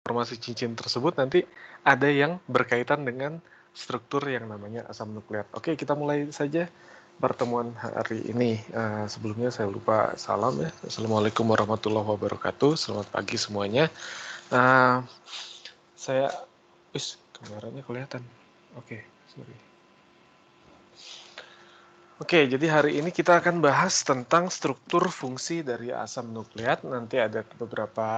formasi cincin tersebut nanti ada yang berkaitan dengan struktur yang namanya asam nukleat. Oke, kita mulai saja pertemuan hari ini. Sebelumnya saya lupa salam ya. Assalamualaikum warahmatullahi wabarakatuh. Selamat pagi semuanya. Saya, kameranya kelihatan. Oke, sorry. Oke, jadi hari ini kita akan bahas tentang struktur fungsi dari asam nukleat. Nanti ada beberapa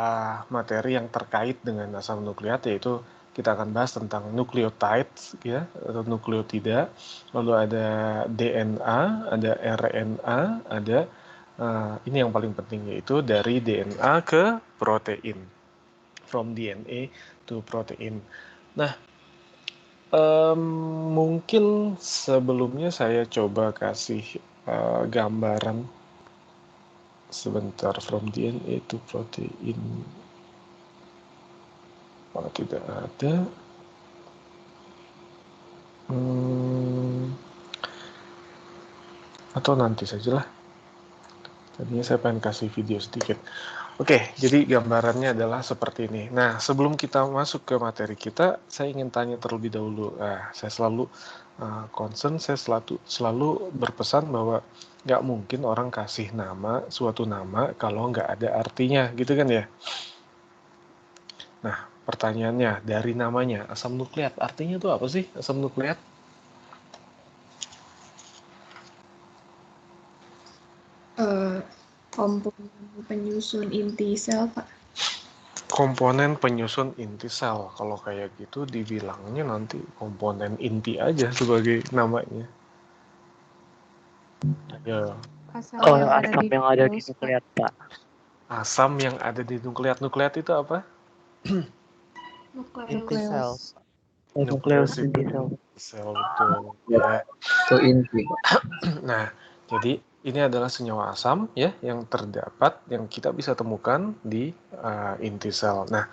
materi yang terkait dengan asam nukleat, yaitu kita akan bahas tentang nukleotides, ya, atau nukleotida. Lalu ada DNA, ada RNA, ada ini yang paling penting, yaitu dari DNA ke protein, from DNA to protein. Nah, mungkin sebelumnya saya coba kasih gambaran sebentar, from DNA to protein. Oh, tidak ada. Atau nanti sajalah. Tadinya saya pengen kasih video sedikit. Oke, jadi gambarannya adalah seperti ini. Nah, sebelum kita masuk ke materi kita, saya ingin tanya terlebih dahulu. Saya selalu concern, saya selalu berpesan bahwa nggak mungkin orang kasih nama, suatu nama, kalau nggak ada artinya, gitu kan ya? Nah, pertanyaannya, dari namanya, asam nukleat, artinya itu apa sih, asam nukleat? Komponen penyusun inti sel, Pak. Komponen penyusun inti sel. Kalau kayak gitu dibilangnya nanti komponen inti aja sebagai namanya. Ya. Asam yang ada di nukleat, Pak. Asam yang ada di nukleat. Nukleat itu apa? Inti sel. Nukleus Inti sel. Sel, betul. Ya. Itu inti. Nah, jadi ini adalah senyawa asam ya yang terdapat, yang kita bisa temukan di inti sel. Nah,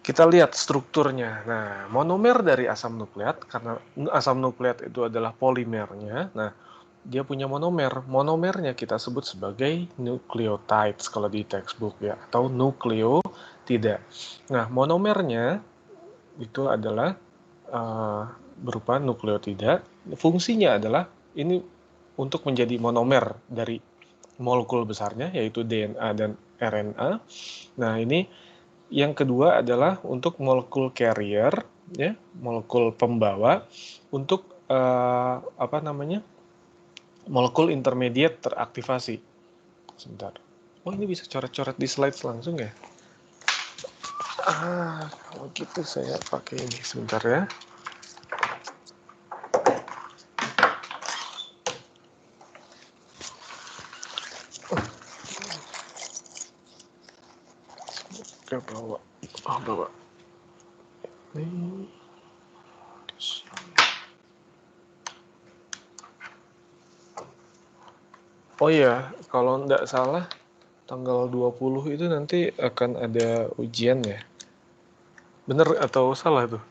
kita lihat strukturnya. Nah, monomer dari asam nukleat, karena asam nukleat itu adalah polimernya. Nah, dia punya monomer. Monomernya kita sebut sebagai nucleotides kalau di textbook ya, atau nukleotida. Nah, monomernya itu adalah berupa nukleotida. Fungsinya adalah ini untuk menjadi monomer dari molekul besarnya, yaitu DNA dan RNA. Nah, ini yang kedua adalah untuk molekul carrier, ya, molekul pembawa, untuk molekul intermediate teraktivasi. Sebentar. Oh, ini bisa coret-coret di slides langsung ya? Kalau gitu saya pakai ini sebentar ya. Bawa. Ini. Oh iya, kalau nggak salah tanggal 20 itu nanti akan ada ujian ya. Bener atau salah tuh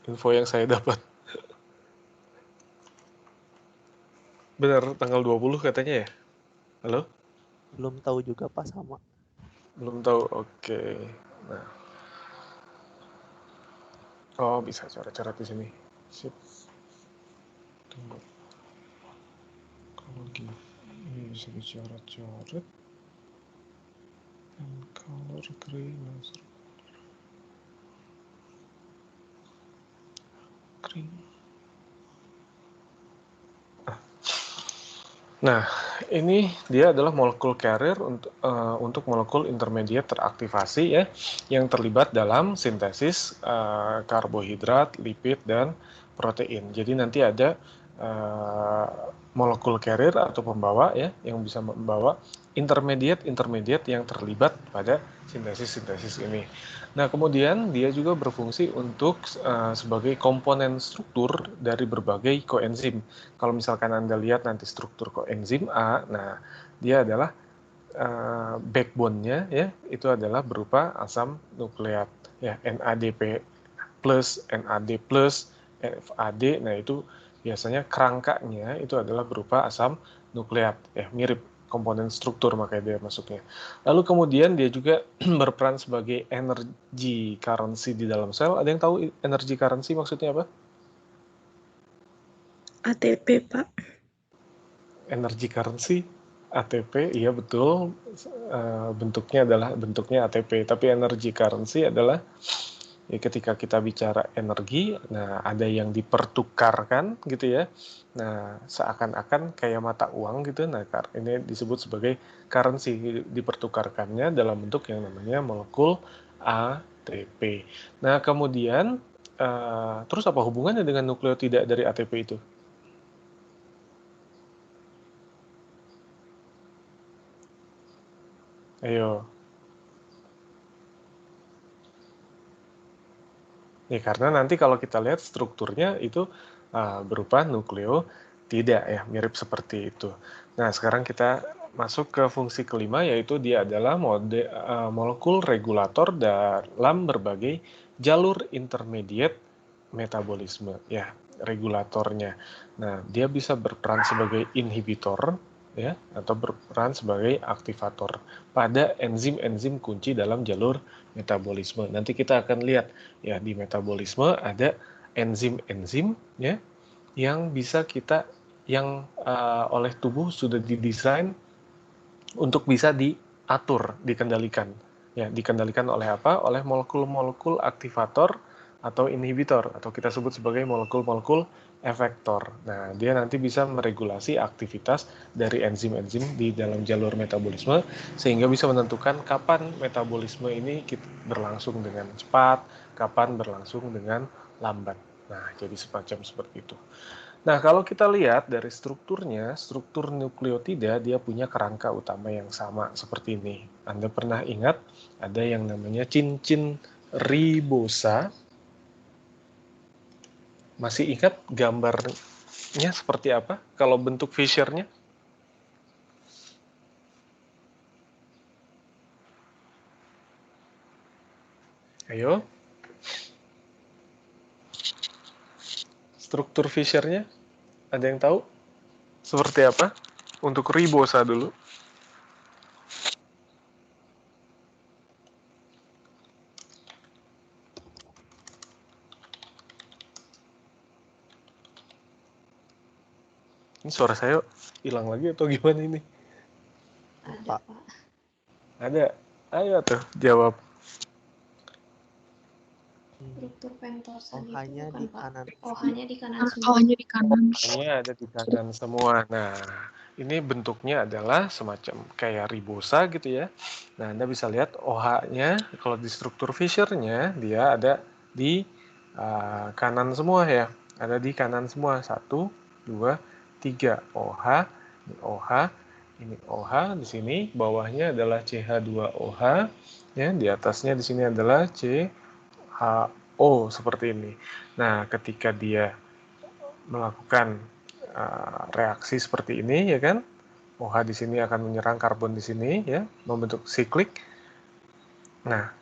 info yang saya dapat? Bener, tanggal 20 katanya ya? Halo? Belum tahu juga, Pak, sama. Belum tahu, oke. Nah. Oh, bisa coret-coret di sini. Sip. Tunggu. Kalau gini, ini bisa dicoret-coret. And color green. Green. Nah, ini dia adalah molekul carrier untuk molekul intermediate teraktivasi ya, yang terlibat dalam sintesis karbohidrat, lipid, dan protein. Jadi nanti ada molekul carrier atau pembawa ya, yang bisa membawa intermediate yang terlibat pada sintesis ini. Nah, kemudian dia juga berfungsi untuk sebagai komponen struktur dari berbagai koenzim. Kalau misalkan Anda lihat nanti struktur koenzim A, nah dia adalah backbone-nya ya, itu adalah berupa asam nukleat ya, NADP+, NAD+, FAD. Nah, itu biasanya kerangkanya itu adalah berupa asam nukleat ya, mirip komponen struktur, makanya dia masuknya. Lalu kemudian dia juga berperan sebagai energy currency di dalam sel. Ada yang tahu energy currency maksudnya apa? ATP, Pak. Energy currency, ATP, iya betul. Bentuknya ATP, tapi energy currency adalah ya, ketika kita bicara energi, nah ada yang dipertukarkan gitu ya. Nah, seakan-akan kayak mata uang gitu. Nah, ini disebut sebagai currency, dipertukarkannya dalam bentuk yang namanya molekul ATP. Nah, kemudian terus apa hubungannya dengan nukleotida dari ATP itu? Ayo. Ya, karena nanti kalau kita lihat strukturnya itu berupa nukleotida ya, mirip seperti itu. Nah, sekarang kita masuk ke fungsi kelima, yaitu dia adalah molekul regulator dalam berbagai jalur intermediate metabolisme ya, regulatornya. Nah, dia bisa berperan sebagai inhibitor ya, atau berperan sebagai aktivator pada enzim-enzim kunci dalam jalur metabolisme. Nanti kita akan lihat ya, di metabolisme ada enzim-enzim ya yang bisa oleh tubuh sudah didesain untuk bisa diatur, dikendalikan. Ya, dikendalikan oleh apa? Oleh molekul-molekul aktivator atau inhibitor, atau kita sebut sebagai molekul-molekul efektor. Nah, dia nanti bisa meregulasi aktivitas dari enzim-enzim di dalam jalur metabolisme, sehingga bisa menentukan kapan metabolisme ini berlangsung dengan cepat, kapan berlangsung dengan lambat. Nah, jadi semacam seperti itu. Nah, kalau kita lihat dari strukturnya, struktur nukleotida dia punya kerangka utama yang sama seperti ini. Anda pernah ingat ada yang namanya cincin ribosa? Masih ingat gambarnya seperti apa kalau bentuk Fisher-nya? Ayo. Struktur Fisher-nya ada yang tahu? Seperti apa? Untuk ribosa dulu. Ini suara saya hilang lagi atau gimana ini? Ada, Pak. Ada. Ayo tuh, jawab. Struktur pentosan itu OH-nya bukan, di Pak. kanan. OH-nya di kanan semua. OH-nya di kanan. OH-nya ada di kanan semua. Nah, ini bentuknya adalah semacam kayak ribosa gitu ya. Nah, Anda bisa lihat OH-nya, kalau di struktur Fisher-nya, dia ada di kanan semua ya. Ada di kanan semua. 1, 2, 3. OH, ini OH, ini OH. Di sini bawahnya adalah CH2OH. Ya, di atasnya di sini adalah CHO seperti ini. Nah, ketika dia melakukan reaksi seperti ini ya kan, OH di sini akan menyerang karbon di sini ya, membentuk siklik. Nah,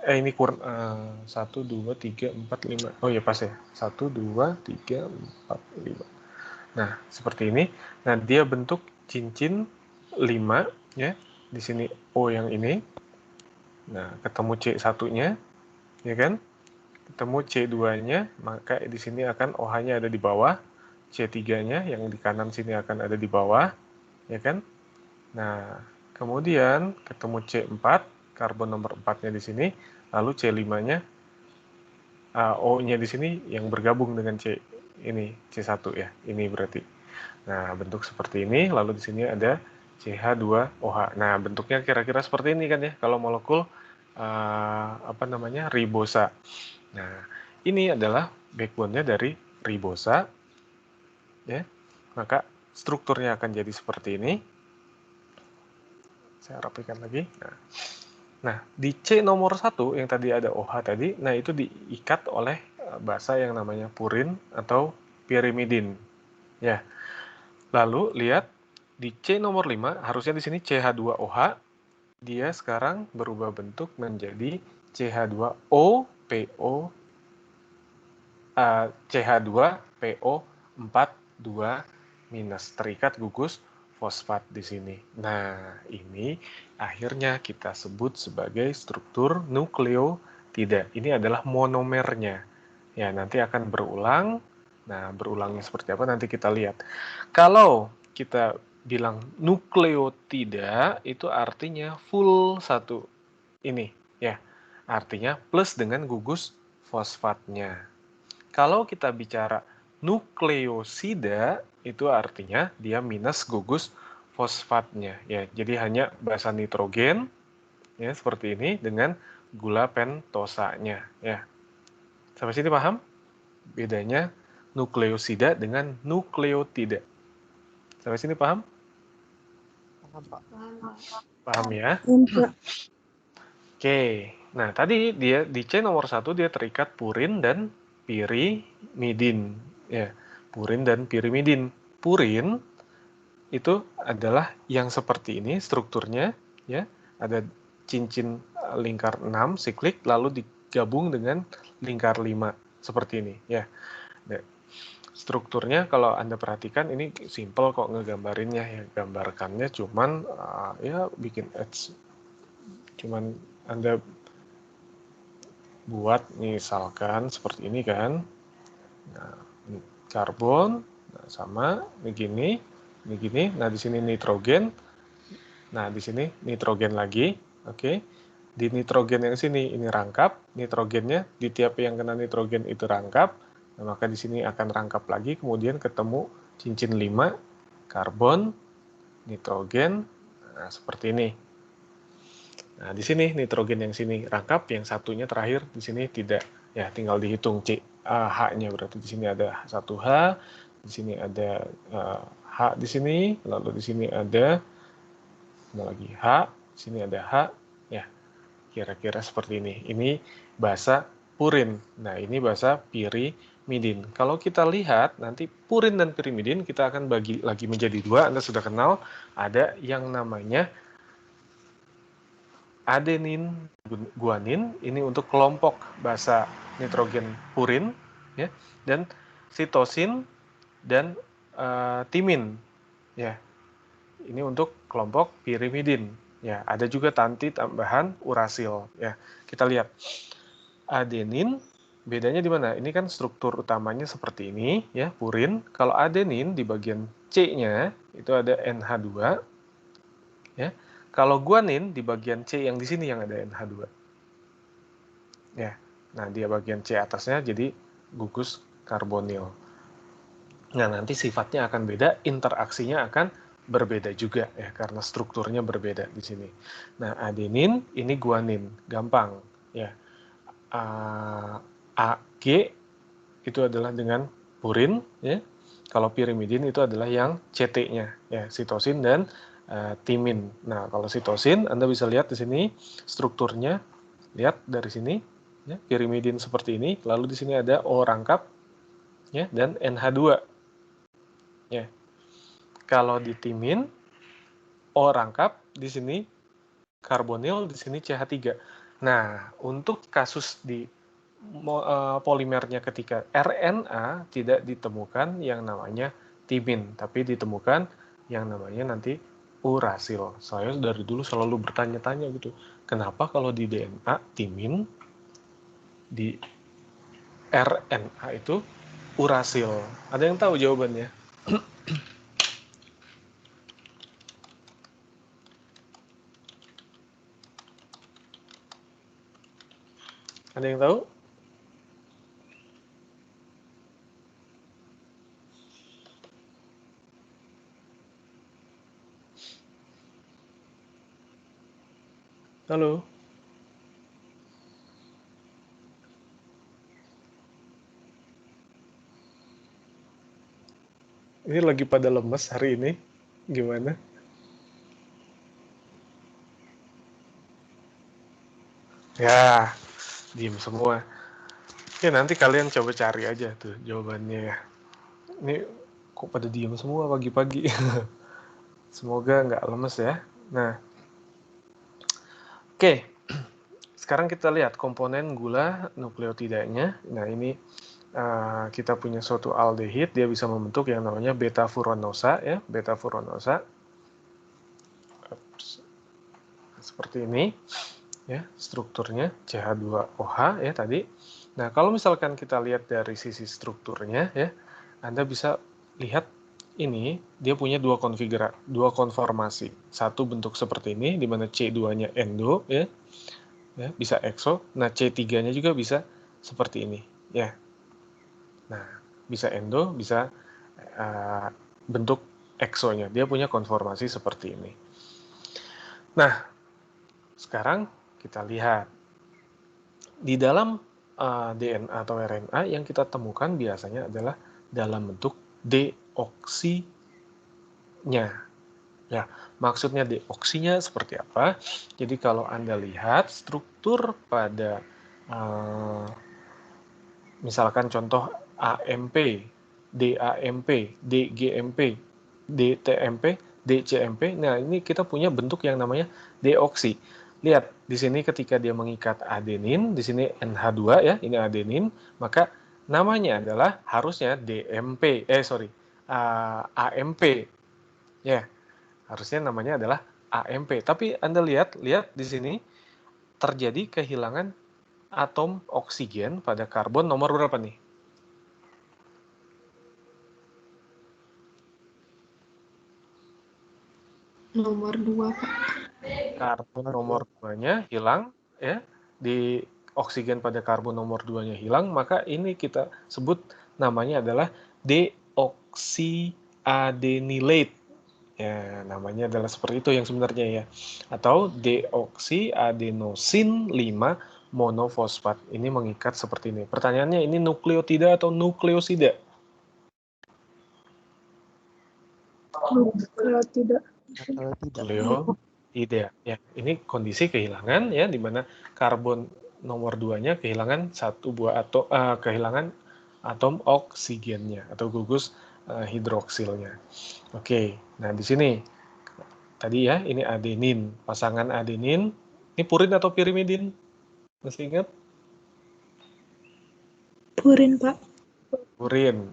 ini kurang 1, 2, 3, 4, 5. Oh ya pas ya, 1, 2, 3, 4, 5. Nah, seperti ini. Nah, dia bentuk cincin 5 ya. Di sini O yang ini. Nah, ketemu C1-nya ya kan? Ketemu C2-nya, maka di sini akan OH-nya ada di bawah. C3-nya yang di kanan sini akan ada di bawah, ya kan? Nah, kemudian ketemu C4, karbon nomor 4-nya di sini, lalu C5-nya, O-nya di sini yang bergabung dengan ini, C1 ya, ini berarti. Nah, bentuk seperti ini, lalu di sini ada CH2OH. Nah, bentuknya kira-kira seperti ini kan ya, kalau molekul ribosa. Nah, ini adalah backbone-nya dari ribosa, ya. Maka strukturnya akan jadi seperti ini. Saya rapikan lagi. Nah, di C nomor 1 yang tadi ada OH tadi, nah itu diikat oleh basa yang namanya purin atau pyrimidin. Ya. Lalu lihat di C nomor 5, harusnya di sini CH2OH, dia sekarang berubah bentuk menjadi CH2OPO CH2PO42 minus, terikat gugus fosfat di sini. Nah, ini akhirnya kita sebut sebagai struktur nukleotida. Ini adalah monomernya. Ya, nanti akan berulang. Nah, berulangnya seperti apa nanti kita lihat. Kalau kita bilang nukleotida, itu artinya full satu ini, ya. Artinya plus dengan gugus fosfatnya. Kalau kita bicara nukleosida, itu artinya dia minus gugus fosfatnya, ya. Jadi hanya basa nitrogen, ya, seperti ini dengan gula pentosanya, ya. Sampai sini paham? Bedanya nukleosida dengan nukleotida. Sampai sini paham? Paham, Pak. Paham ya? Oke, nah tadi dia di C nomor 1 dia terikat purin dan pirimidin, ya, purin dan pirimidin. Purin itu adalah yang seperti ini strukturnya, ya, ada cincin lingkar 6 siklik lalu digabung dengan lingkar 5 seperti ini, ya. Nah, strukturnya kalau Anda perhatikan ini simple kok ngegambarinnya, ya, gambarkannya cuman ya bikin edge, cuman Anda buat misalkan seperti ini kan. Nah, ini karbon, nah, sama begini, begini. Nah, di sini nitrogen. Nah, di sini nitrogen lagi. Oke. Di nitrogen yang sini ini rangkap, nitrogennya di tiap yang kena nitrogen itu rangkap. Nah, maka di sini akan rangkap lagi, kemudian ketemu cincin 5 karbon, nitrogen. Nah, seperti ini. Nah, di sini nitrogen yang sini rangkap, yang satunya terakhir di sini tidak. Ya, tinggal dihitung H-nya, berarti di sini ada 1H, di sini ada H di sini, lalu di sini ada lagi H, di sini ada H, ya. Kira-kira seperti ini. Ini basa purin. Nah, ini basa pirimidin. Kalau kita lihat nanti purin dan pirimidin kita akan bagi lagi menjadi dua. Anda sudah kenal, ada yang namanya adenin, guanin, ini untuk kelompok basa nitrogen purin, ya, dan sitosin dan timin, ya. Ini untuk kelompok pirimidin, ya. Ada juga tanti tambahan urasil, ya. Kita lihat adenin bedanya di mana? Ini kan struktur utamanya seperti ini, ya, purin. Kalau adenin di bagian C-nya itu ada NH2, ya. Kalau guanin di bagian C yang di sini yang ada NH2. Ya. Nah, dia bagian C atasnya jadi gugus karbonil. Nah, nanti sifatnya akan beda, interaksinya akan berbeda juga, ya, karena strukturnya berbeda di sini. Nah, adenin ini guanin, gampang, ya. AG itu adalah dengan purin, ya. Kalau pirimidin itu adalah yang CT-nya, ya, sitosin dan timin. Nah, kalau sitosin Anda bisa lihat di sini strukturnya, lihat dari sini, ya, pirimidin seperti ini, lalu di sini ada O rangkap, ya, dan NH2, ya. Kalau di timin O rangkap, di sini karbonil, di sini CH3. Nah, untuk kasus di polimernya ketika RNA tidak ditemukan yang namanya timin, tapi ditemukan yang namanya nanti urasil. Saya dari dulu selalu bertanya-tanya gitu, kenapa kalau di DNA timin, di RNA itu urasil? Ada yang tahu jawabannya? Ada yang tahu? Halo? Ini lagi pada lemes hari ini. Gimana? Ya, diem semua. Ya, nanti kalian coba cari aja tuh jawabannya ya. Ini kok pada diem semua pagi-pagi. Semoga nggak lemes ya. Nah, oke. Sekarang kita lihat komponen gula nukleotidanya. Nah, ini kita punya suatu aldehid, dia bisa membentuk yang namanya beta furunosa, ya, beta furunosa. seperti ini ya strukturnya CH2OH ya tadi. Nah, kalau misalkan kita lihat dari sisi strukturnya ya, Anda bisa lihat ini dia punya dua konformasi. Satu bentuk seperti ini di mana C2-nya endo ya, bisa exo. Nah, C3-nya juga bisa seperti ini ya. Nah, bisa endo, bisa bentuk exonya. Dia punya konformasi seperti ini. Nah, sekarang kita lihat di dalam DNA atau RNA yang kita temukan biasanya adalah dalam bentuk deoksinya. Ya, maksudnya deoksinya seperti apa? Jadi kalau Anda lihat struktur pada misalkan contoh AMP, DAMP, DGMP, DTMP, DCMP. Nah, ini kita punya bentuk yang namanya deoksi. Lihat, di sini ketika dia mengikat adenin, di sini NH2 ya, ini adenin, maka namanya adalah harusnya DMP, AMP. Ya, harusnya namanya adalah AMP. Tapi Anda lihat di sini terjadi kehilangan atom oksigen pada karbon nomor berapa nih? Nomor 2, Pak. Karbon nomor 2-nya hilang ya, di oksigen pada karbon nomor 2-nya hilang, maka ini kita sebut namanya adalah deoksiadenilate. Ya, namanya adalah seperti itu yang sebenarnya ya. Atau deoksiadenosin 5 monofosfat. Ini mengikat seperti ini. Pertanyaannya, ini nukleotida atau nukleosida? Nukleotida. Nukleotida. Ya, ini kondisi kehilangan ya, di mana karbon nomor 2-nya kehilangan satu buah atom, kehilangan atom oksigennya atau gugus hidroksilnya. Oke, nah di sini tadi ya, ini adenin, pasangan adenin. Ini purin atau pirimidin? Masih ingat? Purin, Pak. Purin.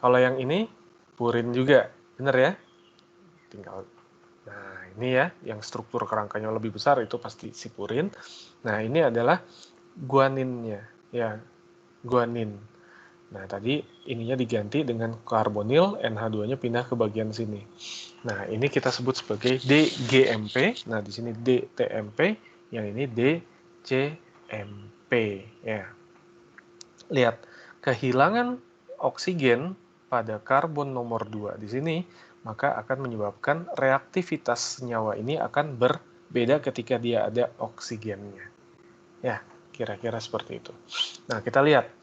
Kalau yang ini purin juga, bener ya? Tinggal. Nah, ini ya, yang struktur kerangkanya lebih besar itu pasti si purin. Nah, ini adalah guaninnya, ya, guanin. Nah, tadi ininya diganti dengan karbonil, NH2-nya pindah ke bagian sini. Nah, ini kita sebut sebagai DGMP. Nah, di sini DTMP, yang ini DCMP. Ya. Lihat, kehilangan oksigen pada karbon nomor 2 di sini, maka akan menyebabkan reaktivitas senyawa ini akan berbeda ketika dia ada oksigennya. Ya, kira-kira seperti itu. Nah, kita lihat.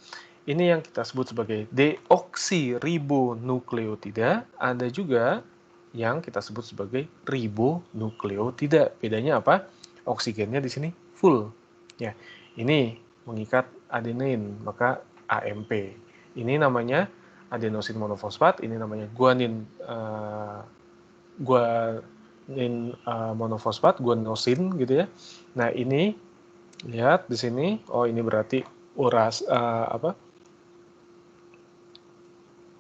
Ini yang kita sebut sebagai deoksiribonukleotida. Ada juga yang kita sebut sebagai ribonukleotida. Bedanya apa? Oksigennya di sini full. Ya, ini mengikat adenin, maka AMP. Ini namanya adenosin monofosfat. Ini namanya guanin monofosfat, guanosin gitu ya. Nah, ini lihat di sini. Oh, ini berarti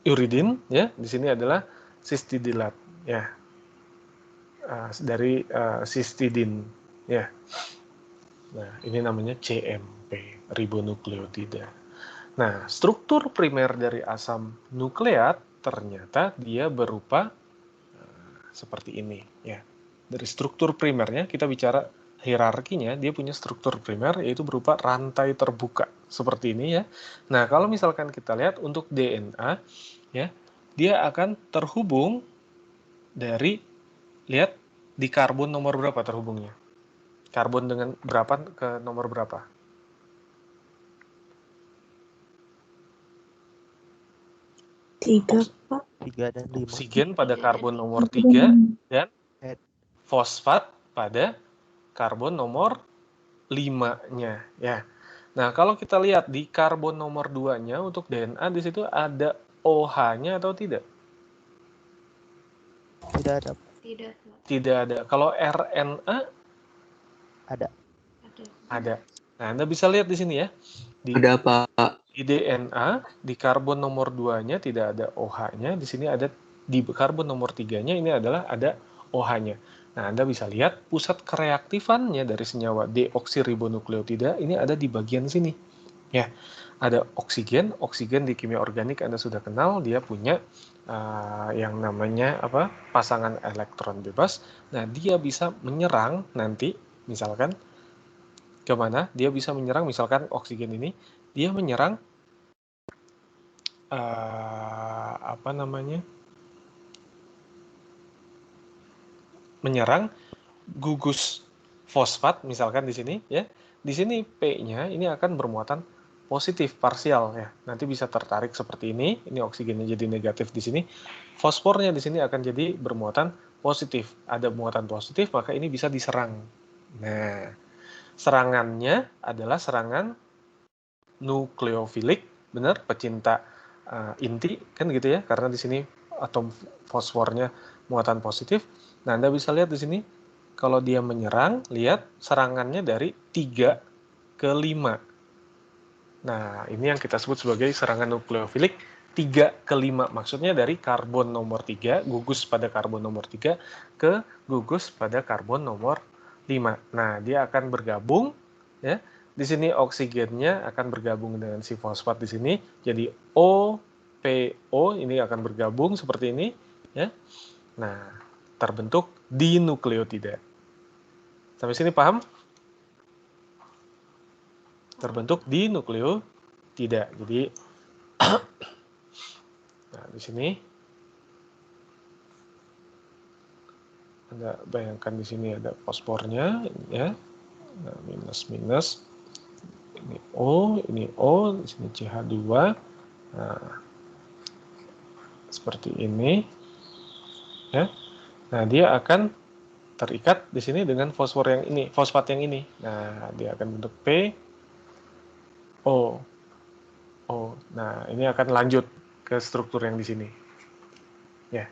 uridin ya, di sini adalah sistidilat ya, dari cystidin ya. Nah, ini namanya CMP, ribonukleotida. Nah, struktur primer dari asam nukleat ternyata dia berupa seperti ini ya. Dari struktur primernya kita bicara hierarkinya, dia punya struktur primer yaitu berupa rantai terbuka seperti ini ya. Nah, kalau misalkan kita lihat untuk DNA ya, dia akan terhubung dari, lihat di karbon nomor berapa terhubungnya? Karbon dengan berapa ke nomor berapa? 3, Pak. 3 dan 5. Oksigen pada karbon nomor 3 dan fosfat pada karbon nomor 5-nya ya. Nah, kalau kita lihat di karbon nomor 2-nya untuk DNA di situ ada OH-nya atau tidak? Tidak ada. Tidak, Pak. Tidak ada. Kalau RNA Ada. ada. Nah, Anda bisa lihat di sini ya. Ada, Pak. Di DNA, di karbon nomor 2-nya tidak ada OH-nya, di sini ada di karbon nomor 3-nya ini adalah ada OH-nya. Nah, Anda bisa lihat pusat kereaktifannya dari senyawa deoksiribonukleotida ini ada di bagian sini. Ya, ada oksigen. Oksigen di kimia organik Anda sudah kenal, dia punya yang namanya apa? Pasangan elektron bebas. Nah, dia bisa menyerang nanti, misalkan kemana? Dia bisa menyerang, misalkan oksigen ini, dia menyerang apa namanya? Menyerang gugus fosfat misalkan di sini ya. Di sini P-nya ini akan bermuatan positif parsial ya. Nanti bisa tertarik seperti ini. Ini oksigennya jadi negatif di sini. Fosfornya di sini akan jadi bermuatan positif. Ada muatan positif maka ini bisa diserang. Nah, serangannya adalah serangan nukleofilik, benar, pecinta inti kan gitu ya. Karena di sini atom fosfornya muatan positif. Nah, Anda bisa lihat di sini kalau dia menyerang, lihat serangannya dari 3 ke 5. Nah, ini yang kita sebut sebagai serangan nukleofilik 3 ke 5. Maksudnya dari karbon nomor 3, gugus pada karbon nomor 3, ke gugus pada karbon nomor 5. Nah, dia akan bergabung, ya. Di sini oksigennya akan bergabung dengan si fosfat di sini. Jadi OPO ini akan bergabung seperti ini, ya. Nah, terbentuk dinukleotida. Sampai sini paham? Terbentuk di nukleotida. Jadi, nah di sini Anda bayangkan di sini ada fosfornya, ya. Nah, minus minus. Ini O, di sini CH2. Nah, seperti ini, ya. Nah, dia akan terikat di sini dengan fosfor yang ini, fosfat yang ini. Nah, dia akan bentuk P O. Nah, ini akan lanjut ke struktur yang di sini. Ya.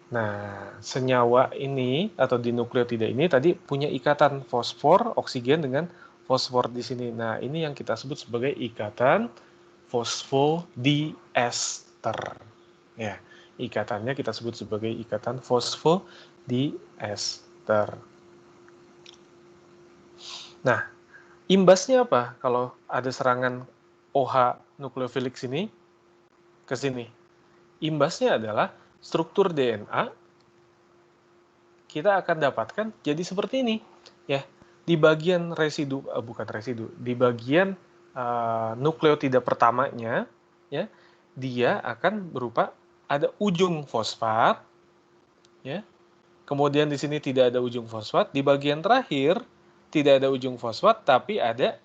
Nah, senyawa ini atau dinukleotida ini tadi punya ikatan fosfor, oksigen dengan fosfor di sini. Nah, ini yang kita sebut sebagai ikatan fosfodiester. Ya, ikatannya kita sebut sebagai ikatan fosfodiester. Nah, imbasnya apa kalau ada serangan OH nukleofilik sini ke sini? Imbasnya adalah struktur DNA kita akan dapatkan jadi seperti ini, ya. Di bagian residu, bukan residu, di bagian nukleotida pertamanya, ya, dia akan berupa ada ujung fosfat, ya. Kemudian di sini tidak ada ujung fosfat. Di bagian terakhir tidak ada ujung fosfat, tapi ada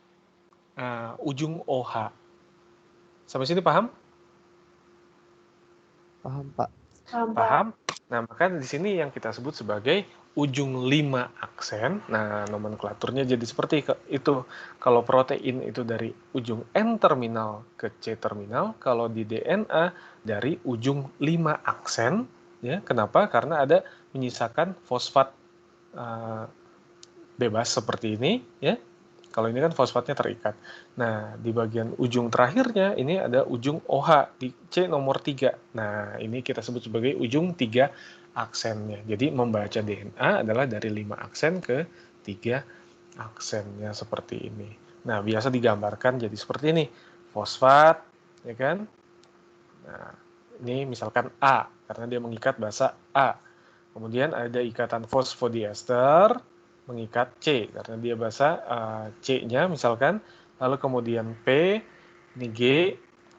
ujung OH. Sampai sini paham? Paham, Pak. Paham? Nah, maka di sini yang kita sebut sebagai ujung 5 aksen. Nah, nomenklaturnya jadi seperti itu. Kalau protein itu dari ujung N terminal ke C terminal, kalau di DNA dari ujung 5 aksen, ya. Kenapa? Karena ada menyisakan fosfat bebas seperti ini, ya. Kalau ini kan fosfatnya terikat. Nah, di bagian ujung terakhirnya ini ada ujung OH di C nomor 3. Nah, ini kita sebut sebagai ujung 3 aksennya. Jadi membaca DNA adalah dari 5 aksen ke 3 aksennya seperti ini. Nah, biasa digambarkan jadi seperti ini. Fosfat, ya kan? Nah, ini misalkan A, karena dia mengikat basa A. Kemudian ada ikatan fosfodiester, mengikat C karena dia basa C-nya misalkan, lalu kemudian P, ini G,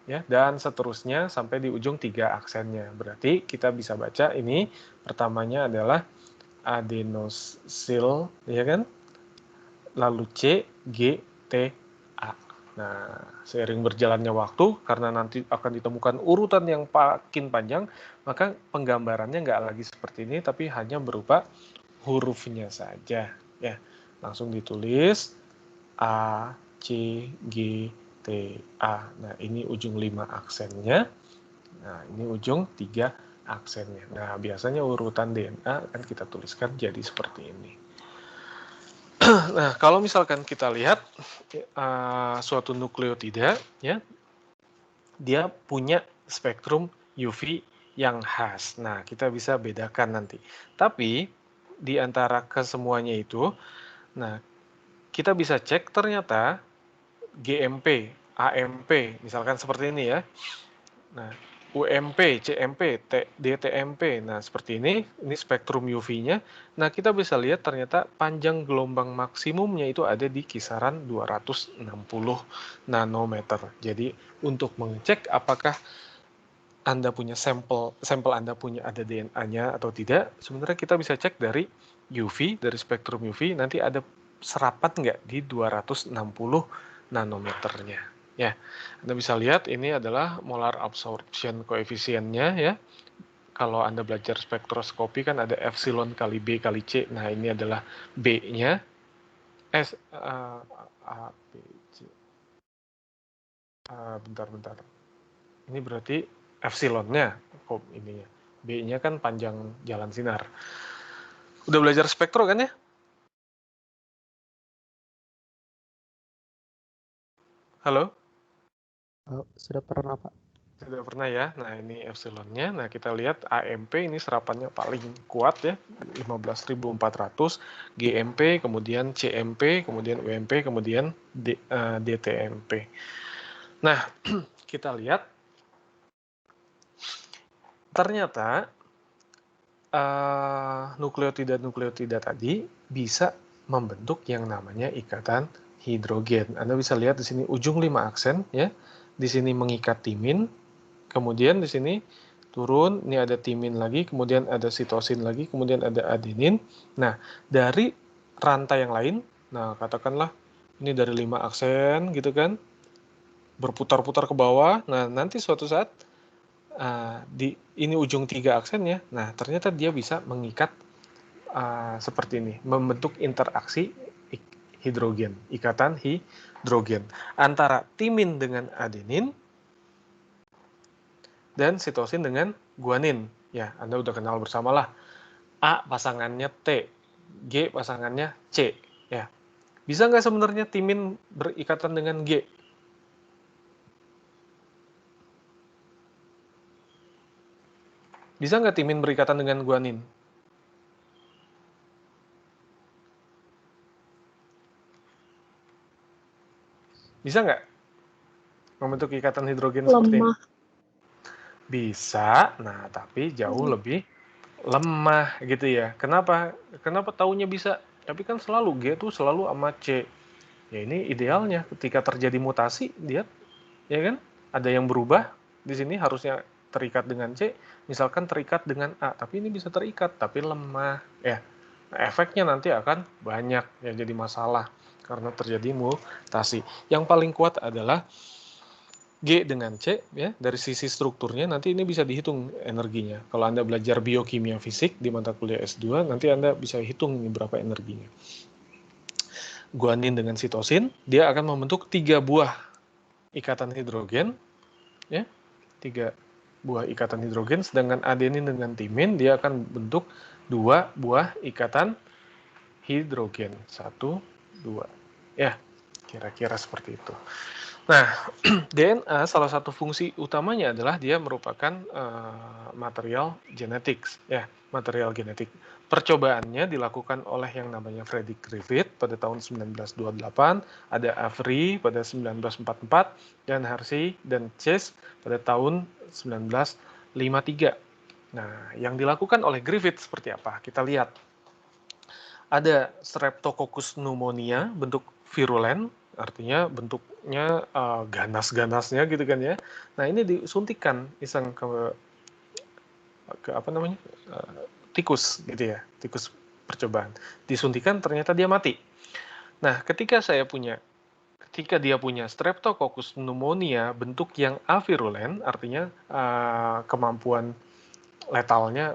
ya, dan seterusnya sampai di ujung 3 aksennya. Berarti kita bisa baca ini pertamanya adalah adenosil, ya kan? Lalu C, G, T, A. Nah, seiring berjalannya waktu, karena nanti akan ditemukan urutan yang makin panjang, maka penggambarannya nggak lagi seperti ini, tapi hanya berupa hurufnya saja, ya. Langsung ditulis A, C, G, T, A. Nah, ini ujung 5 aksennya. Nah, ini ujung 3 aksennya. Nah, biasanya urutan DNA akan kita tuliskan jadi seperti ini. Nah, kalau misalkan kita lihat suatu nukleotida, ya, dia punya spektrum UV yang khas. Nah, kita bisa bedakan nanti. Tapi di antara kesemuanya itu, nah kita bisa cek ternyata GMP, AMP, misalkan seperti ini ya. Nah, UMP, CMP, DTMP. Nah, seperti ini spektrum UV-nya. Nah, kita bisa lihat ternyata panjang gelombang maksimumnya itu ada di kisaran 260 nanometer. Jadi, untuk mengecek apakah Anda punya sampel Anda punya ada DNA-nya atau tidak, sebenarnya kita bisa cek dari UV, dari spektrum UV, nanti ada serapat nggak di 260 nanometernya. Ya, Anda bisa lihat ini adalah molar absorption koefisiennya ya. Kalau Anda belajar spektroskopi kan ada epsilon kali B kali C. Nah, ini adalah B-nya. A, B, C. Bentar. Ini berarti epsilonnya, kok ininya. B-nya kan panjang jalan sinar. Udah belajar spektro kan ya? Halo? Oh, sudah pernah, Pak. Sudah pernah ya. Nah, ini epsilonnya. Nah, kita lihat AMP ini serapannya paling kuat ya, 15.400, GMP, kemudian CMP, kemudian UMP, kemudian DTMP. Nah, kita lihat ternyata nukleotida tadi bisa membentuk yang namanya ikatan hidrogen. Anda bisa lihat di sini ujung 5 aksen ya. Di sini mengikat timin, kemudian di sini turun, ini ada timin lagi, kemudian ada sitosin lagi, kemudian ada adenin. Nah, dari rantai yang lain, nah katakanlah ini dari 5 aksen gitu kan, berputar-putar ke bawah. Nah, nanti suatu saat di ini ujung 3 aksen ya. Nah, ternyata dia bisa mengikat seperti ini, membentuk interaksi hidrogen, ikatan hidrogen antara timin dengan adenin dan sitosin dengan guanin. Ya, Anda udah kenal bersamalah. A pasangannya T, G pasangannya C. Ya, bisa nggak sebenarnya timin berikatan dengan G? Bisa nggak timin berikatan dengan guanin? Bisa nggak membentuk ikatan hidrogen seperti ini? Lemah. Bisa, nah tapi jauh lebih lemah gitu ya. Kenapa? Kenapa taunya bisa? Tapi kan selalu G itu selalu sama C. Ya ini idealnya ketika terjadi mutasi dia ya kan ada yang berubah di sini harusnya terikat dengan C, misalkan terikat dengan A, tapi ini bisa terikat tapi lemah ya. Nah, efeknya nanti akan banyak ya jadi masalah karena terjadi mutasi. Yang paling kuat adalah G dengan C ya, dari sisi strukturnya nanti ini bisa dihitung energinya. Kalau Anda belajar biokimia fisik di mata kuliah S2 nanti Anda bisa hitung ini berapa energinya. Guanin dengan sitosin dia akan membentuk 3 buah ikatan hidrogen ya. 3 buah ikatan hidrogen, sedangkan adenin dengan timin dia akan bentuk 2 buah ikatan hidrogen. 1, 2. Ya, kira-kira seperti itu. Nah, DNA salah satu fungsi utamanya adalah dia merupakan material genetik, ya, material genetik. Percobaannya dilakukan oleh yang namanya Frederick Griffith pada tahun 1928, ada Avery pada 1944, dan Hershey dan Chase pada tahun 1953. Nah, yang dilakukan oleh Griffith seperti apa? Kita lihat. Ada Streptococcus pneumonia, bentuk virulen, artinya bentuknya ganas-ganasnya gitu kan ya. Nah ini disuntikan iseng ke apa namanya tikus gitu ya, tikus percobaan. Disuntikan ternyata dia mati. Nah ketika dia punya Streptococcus pneumonia bentuk yang avirulen, artinya kemampuan letalnya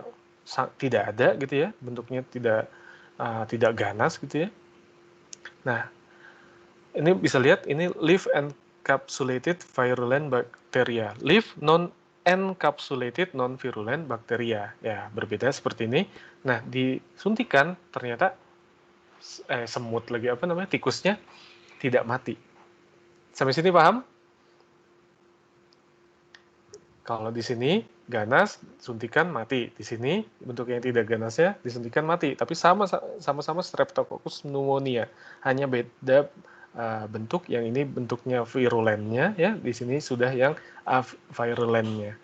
tidak ada gitu ya, bentuknya tidak ganas gitu ya. Nah, ini bisa lihat ini live encapsulated virulent bacteria. Live non-encapsulated non-virulent bacteria. Ya, berbeda seperti ini. Nah, disuntikan ternyata semut lagi apa namanya? Tikusnya tidak mati. Sampai sini paham? Kalau di sini ganas, suntikan mati. Di sini bentuk yang tidak ganasnya disuntikan mati, tapi sama-sama Streptococcus pneumonia. Hanya beda bentuk, yang ini bentuknya virulennya ya, di sini sudah yang avirulennya.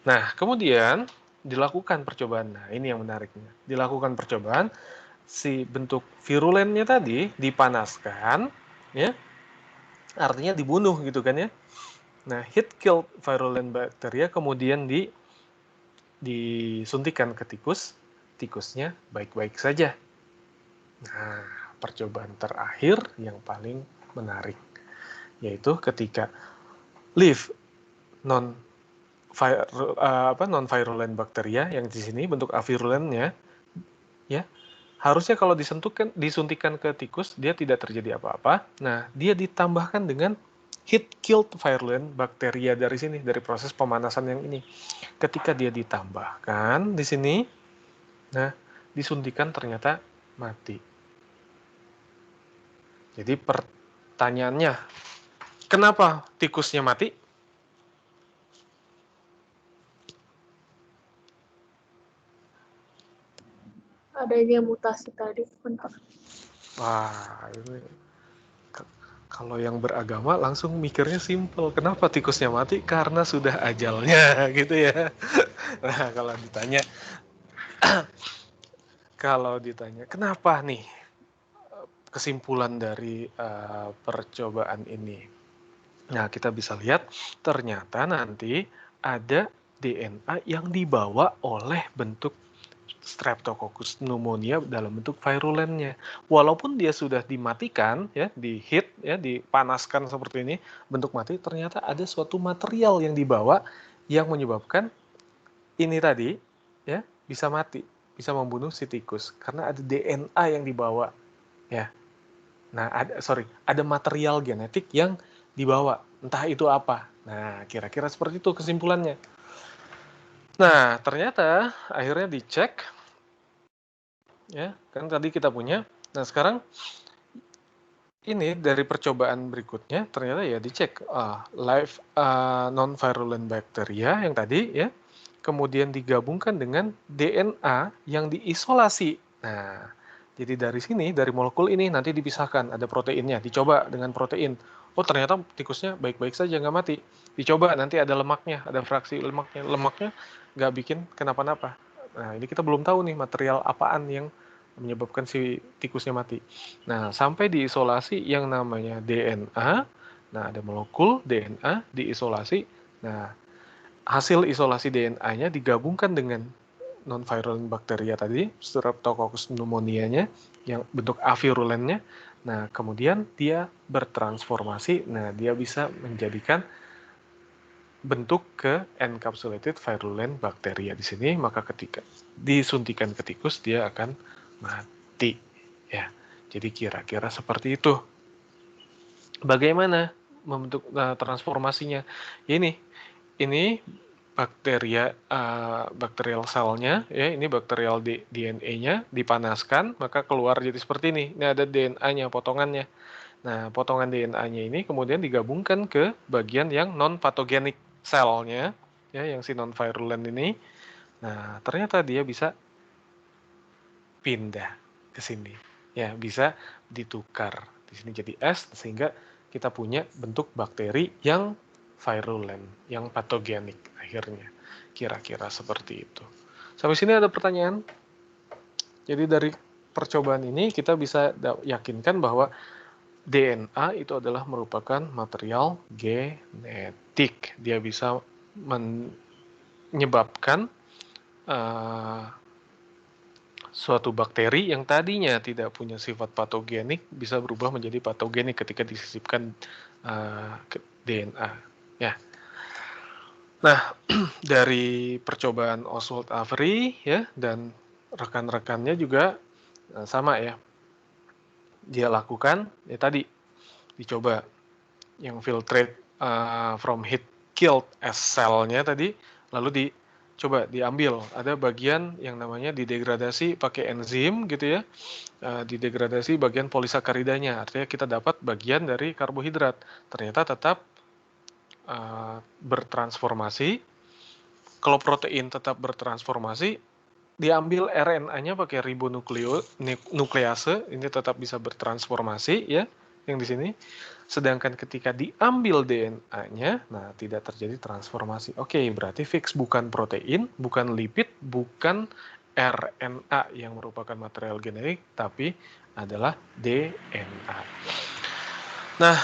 Nah, kemudian dilakukan percobaan. Nah, ini yang menariknya. Dilakukan percobaan, si bentuk virulennya tadi dipanaskan ya. Artinya dibunuh gitu kan ya. Nah, heat killed virulent bacteria, kemudian disuntikan ke tikus, tikusnya baik-baik saja. Nah, percobaan terakhir yang paling menarik, yaitu ketika live non virulent bacteria, yang di sini bentuk avirulennya ya, harusnya kalau disuntikan ke tikus dia tidak terjadi apa-apa. Nah, dia ditambahkan dengan heat killed virulent bacteria dari sini, dari proses pemanasan yang ini. Ketika dia ditambahkan di sini, nah, disuntikan ternyata mati. Jadi pertanyaannya, kenapa tikusnya mati? Adanya mutasi tadi kan Pak. Wah, ini kalau yang beragama langsung mikirnya simpel. Kenapa tikusnya mati? Karena sudah ajalnya, gitu ya. Nah, kalau ditanya, kenapa nih kesimpulan dari percobaan ini? Nah, kita bisa lihat ternyata nanti ada DNA yang dibawa oleh bentuk Streptococcus pneumonia dalam bentuk virulennya. Walaupun dia sudah dimatikan, ya, di heat, ya, dipanaskan seperti ini, bentuk mati, ternyata ada suatu material yang dibawa yang menyebabkan ini tadi, ya, bisa mati, bisa membunuh si tikus karena ada DNA yang dibawa, ya. Nah, ada material genetik yang dibawa, entah itu apa. Nah, kira-kira seperti itu kesimpulannya. Nah, ternyata akhirnya dicek, ya, kan tadi kita punya. Nah, sekarang ini dari percobaan berikutnya ternyata ya dicek live non-virulent bacteria yang tadi ya, kemudian digabungkan dengan DNA yang diisolasi. Nah, jadi dari sini, dari molekul ini nanti dipisahkan, ada proteinnya, dicoba dengan protein. Oh, ternyata tikusnya baik-baik saja, nggak mati. Dicoba, nanti ada lemaknya, ada fraksi lemaknya nggak bikin kenapa-napa. Nah, ini kita belum tahu nih material apaan yang menyebabkan si tikusnya mati. Nah, sampai diisolasi yang namanya DNA. Nah, ada molekul DNA diisolasi. Nah, hasil isolasi DNA-nya digabungkan dengan non-virulent bacteria tadi, Streptococcus pneumonianya, yang bentuk avirulennya. Nah, kemudian dia bertransformasi. Nah, dia bisa menjadikan bentuk ke encapsulated virulent bacteria di sini, maka ketika disuntikan ke tikus dia akan mati. Ya, jadi kira-kira seperti itu. Bagaimana membentuk transformasinya? Ini bakterial selnya, ya, ini bakterial DNA-nya dipanaskan, maka keluar jadi seperti ini. Ini ada DNA-nya, potongannya. Nah, potongan DNA-nya ini kemudian digabungkan ke bagian yang non-patogenik selnya, ya, yang si non-virulent ini. Nah, ternyata dia bisa pindah ke sini. Ya, bisa ditukar. Di sini jadi S, sehingga kita punya bentuk bakteri yang virulent, yang patogenik akhirnya. Kira-kira seperti itu. Sampai sini ada pertanyaan? Jadi dari percobaan ini kita bisa yakinkan bahwa DNA itu adalah merupakan material genetik. Dia bisa menyebabkan suatu bakteri yang tadinya tidak punya sifat patogenik bisa berubah menjadi patogenik ketika disisipkan ke DNA. Ya. Nah, dari percobaan Oswald Avery ya dan rekan-rekannya juga sama ya. Dia lakukan ya tadi dicoba yang filtrate from heat killed as cell-nya tadi, lalu coba diambil, ada bagian yang namanya didegradasi pakai enzim gitu ya, didegradasi bagian polisakaridanya, artinya kita dapat bagian dari karbohidrat, ternyata tetap bertransformasi, kalau protein tetap bertransformasi, diambil RNA-nya pakai ribonuklease, ini tetap bisa bertransformasi ya, yang di sini. Sedangkan ketika diambil DNA-nya, nah tidak terjadi transformasi. Oke, berarti fix bukan protein, bukan lipid, bukan RNA yang merupakan material genetik, tapi adalah DNA. Nah,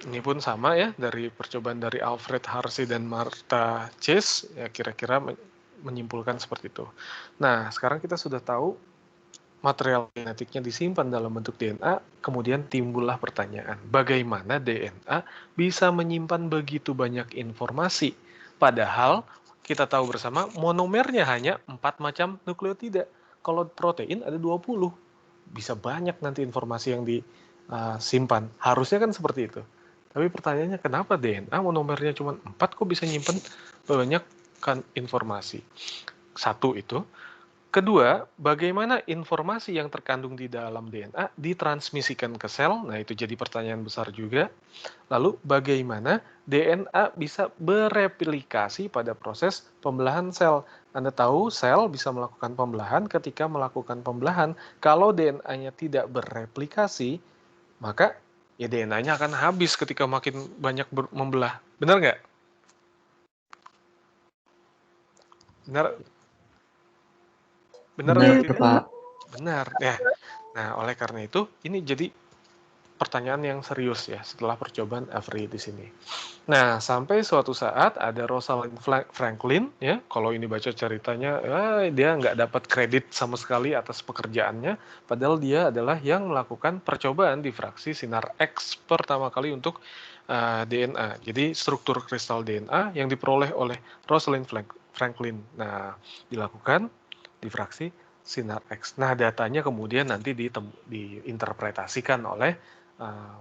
ini pun sama ya, dari percobaan dari Alfred Harsey dan Martha Chase, ya kira-kira menyimpulkan seperti itu. Nah, sekarang kita sudah tahu material genetiknya disimpan dalam bentuk DNA, kemudian timbullah pertanyaan, bagaimana DNA bisa menyimpan begitu banyak informasi? Padahal kita tahu bersama monomernya hanya 4 macam nukleotida. Kalau protein ada 20. Bisa banyak nanti informasi yang disimpan. Harusnya kan seperti itu. Tapi pertanyaannya kenapa DNA monomernya cuma 4 kok bisa nyimpan banyak kan informasi? Satu itu. Kedua, bagaimana informasi yang terkandung di dalam DNA ditransmisikan ke sel? Nah, itu jadi pertanyaan besar juga. Lalu, bagaimana DNA bisa bereplikasi pada proses pembelahan sel? Anda tahu sel bisa melakukan pembelahan ketika melakukan pembelahan. Kalau DNA-nya tidak bereplikasi, maka ya DNA-nya akan habis ketika makin banyak membelah. Benar nggak? Benar? Benar Benar atau tuh, tidak? Pak. Benar. Ya. Nah, oleh karena itu, ini jadi pertanyaan yang serius ya setelah percobaan Avery di sini. Nah, sampai suatu saat ada Rosalind Franklin ya, kalau ini baca ceritanya, dia nggak dapat kredit sama sekali atas pekerjaannya, padahal dia adalah yang melakukan percobaan difraksi sinar X pertama kali untuk DNA. Jadi struktur kristal DNA yang diperoleh oleh Rosalind Franklin. Nah, dilakukan difraksi sinar X. Nah, datanya kemudian nanti diinterpretasikan oleh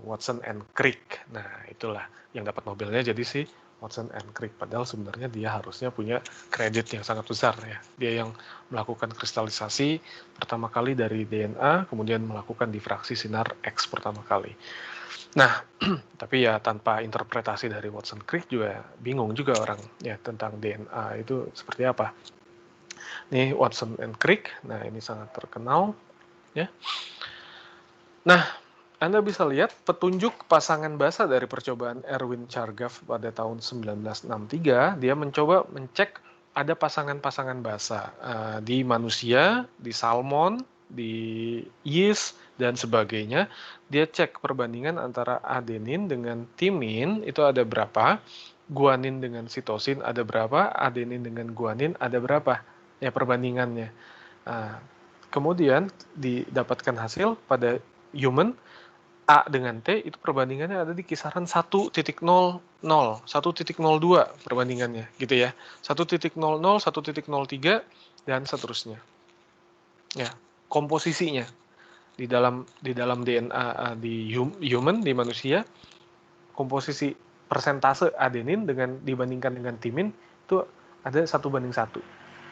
Watson and Crick. Nah, itulah yang dapat Nobelnya jadi si Watson and Crick. Padahal sebenarnya dia harusnya punya kredit yang sangat besar ya. Dia yang melakukan kristalisasi pertama kali dari DNA, kemudian melakukan difraksi sinar X pertama kali. Nah, tapi ya tanpa interpretasi dari Watson Crick juga bingung juga orang ya tentang DNA itu seperti apa. Nih Watson and Crick, nah ini sangat terkenal ya. Nah, Anda bisa lihat petunjuk pasangan basa dari percobaan Erwin Chargaff pada tahun 1963, dia mencoba mencek ada pasangan-pasangan basa di manusia, di salmon, di yeast, dan sebagainya. Dia cek perbandingan antara adenin dengan timin, itu ada berapa, guanin dengan sitosin ada berapa, adenin dengan guanin ada berapa, ya perbandingannya. Kemudian didapatkan hasil pada human, A dengan T itu perbandingannya ada di kisaran 1.00, 1.02 perbandingannya gitu ya. 1.00, 1.03 dan seterusnya. Ya, komposisinya di dalam DNA di human, di manusia, komposisi persentase adenin dibandingkan dengan timin itu ada 1:1.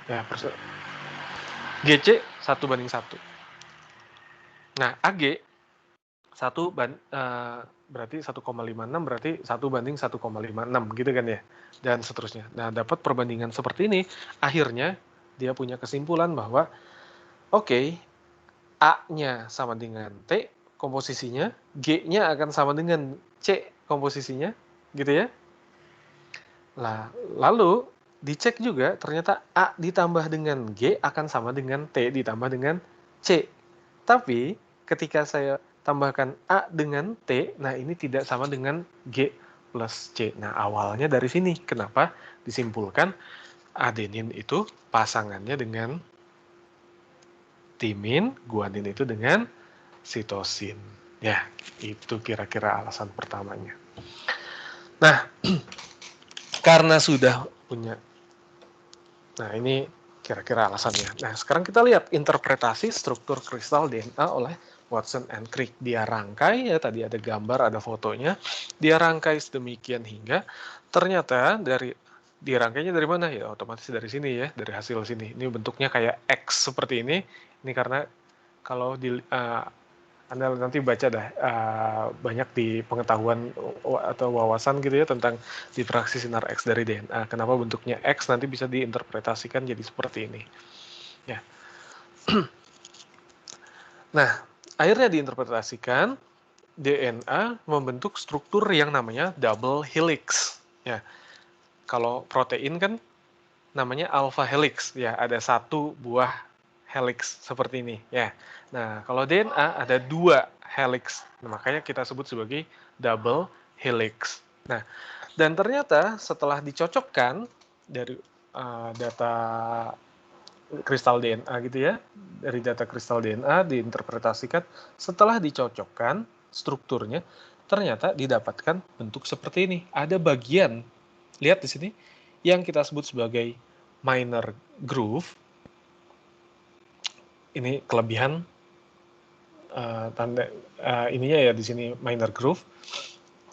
Ya, GC 1:1. Nah, AG berarti 1,56 berarti 1:1,56 gitu kan ya, dan seterusnya. Nah, dapat perbandingan seperti ini, akhirnya dia punya kesimpulan bahwa oke, A-nya sama dengan T komposisinya, G-nya akan sama dengan C komposisinya, gitu ya. Lalu dicek juga ternyata A ditambah dengan G akan sama dengan T ditambah dengan C. Tapi ketika saya tambahkan A dengan T, nah ini tidak sama dengan G plus C. Nah, awalnya dari sini. Kenapa disimpulkan adenin itu pasangannya dengan timin, guanin itu dengan sitosin. Ya, itu kira-kira alasan pertamanya. Nah, karena sudah punya, nah ini kira-kira alasannya. Nah, sekarang kita lihat interpretasi struktur kristal DNA oleh Watson and Crick. Dia rangkai, ya tadi ada gambar, ada fotonya. Dia rangkai sedemikian hingga ternyata dirangkainya dari mana? Ya otomatis dari sini ya, dari hasil sini. Ini bentuknya kayak X seperti ini. Ini karena kalau Anda nanti baca dah banyak di pengetahuan atau wawasan gitu ya tentang diffraksi sinar X dari DNA. Kenapa bentuknya X nanti bisa diinterpretasikan jadi seperti ini. Ya. Nah, akhirnya diinterpretasikan DNA membentuk struktur yang namanya double helix. Ya. Kalau protein kan namanya alpha helix, ya ada satu buah helix seperti ini, ya. Nah, kalau DNA ada dua helix, nah, makanya kita sebut sebagai double helix. Nah, dan ternyata setelah dicocokkan dari data kristal DNA gitu ya, dari data kristal DNA diinterpretasikan, setelah dicocokkan strukturnya, ternyata didapatkan bentuk seperti ini. Ada bagian, lihat di sini, yang kita sebut sebagai minor groove. Ini kelebihan tanda ininya ya di sini minor groove.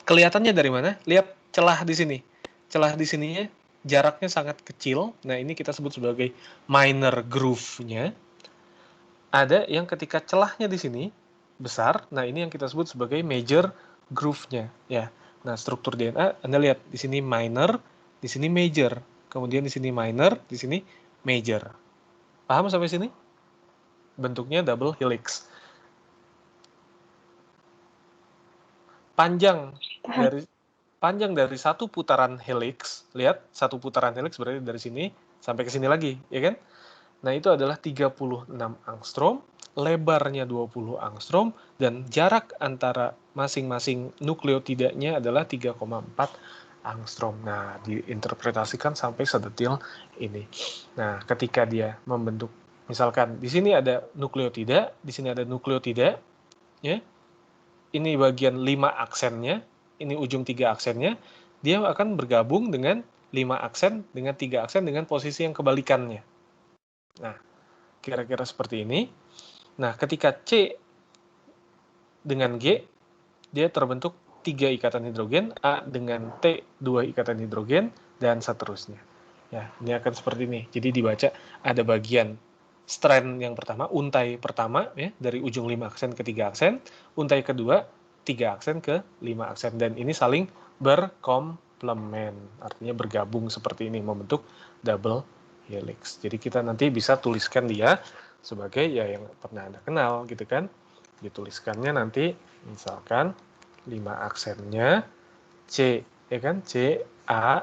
Kelihatannya dari mana? Lihat celah di sini. Celah di sininya jaraknya sangat kecil. Nah, ini kita sebut sebagai minor groove-nya. Ada yang ketika celahnya di sini besar. Nah, ini yang kita sebut sebagai major groove-nya, ya. Nah, struktur DNA Anda lihat di sini minor, di sini major. Kemudian di sini minor, di sini major. Paham sampai sini? Bentuknya double helix. Panjang dari satu putaran helix, lihat satu putaran helix berarti dari sini sampai ke sini lagi, ya kan? Nah, itu adalah 36 angstrom, lebarnya 20 angstrom, dan jarak antara masing-masing nukleotidanya adalah 3,4 angstrom. Nah, diinterpretasikan sampai sedetil ini. Nah, ketika dia membentuk, misalkan di sini ada nukleotida, di sini ada nukleotida, ya. Ini bagian 5 aksennya, ini ujung 3 aksennya, dia akan bergabung dengan 5 aksen, dengan 3 aksen, dengan posisi yang kebalikannya. Nah, kira-kira seperti ini. Nah, ketika C dengan G, dia terbentuk 3 ikatan hidrogen, A dengan T 2 ikatan hidrogen, dan seterusnya. Ya, ini akan seperti ini. Jadi dibaca ada bagian strand yang pertama, untai pertama ya, dari ujung 5 aksen ke 3 aksen, untai kedua 3 aksen ke 5 aksen, dan ini saling berkomplement, artinya bergabung seperti ini membentuk double helix. Jadi kita nanti bisa tuliskan dia sebagai ya yang pernah Anda kenal gitu kan. Dituliskannya nanti misalkan 5 aksennya C ya kan, C A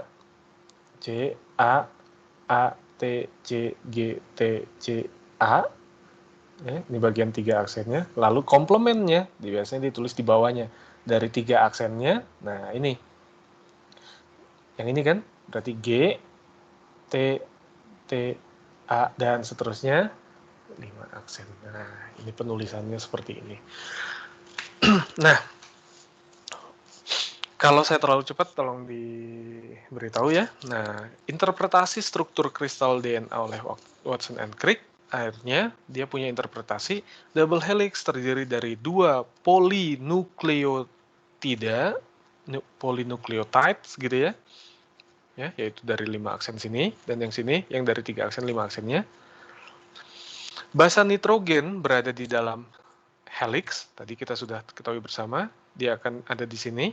T C G T C A ya, ini bagian 3 aksennya, lalu komplemennya biasanya ditulis di bawahnya dari 3 aksennya. Nah, ini yang ini kan berarti G T T A dan seterusnya 5 aksen. Nah, ini penulisannya seperti ini. Nah, kalau saya terlalu cepat, tolong diberitahu ya. Nah, interpretasi struktur kristal DNA oleh Watson and Crick, akhirnya dia punya interpretasi double helix terdiri dari 2 polinukleotida, polynucleotides gitu ya. Ya, yaitu dari 5 aksen sini, dan yang sini, yang dari 3 aksen, 5 aksennya. Basa nitrogen berada di dalam helix, tadi kita sudah ketahui bersama, dia akan ada di sini.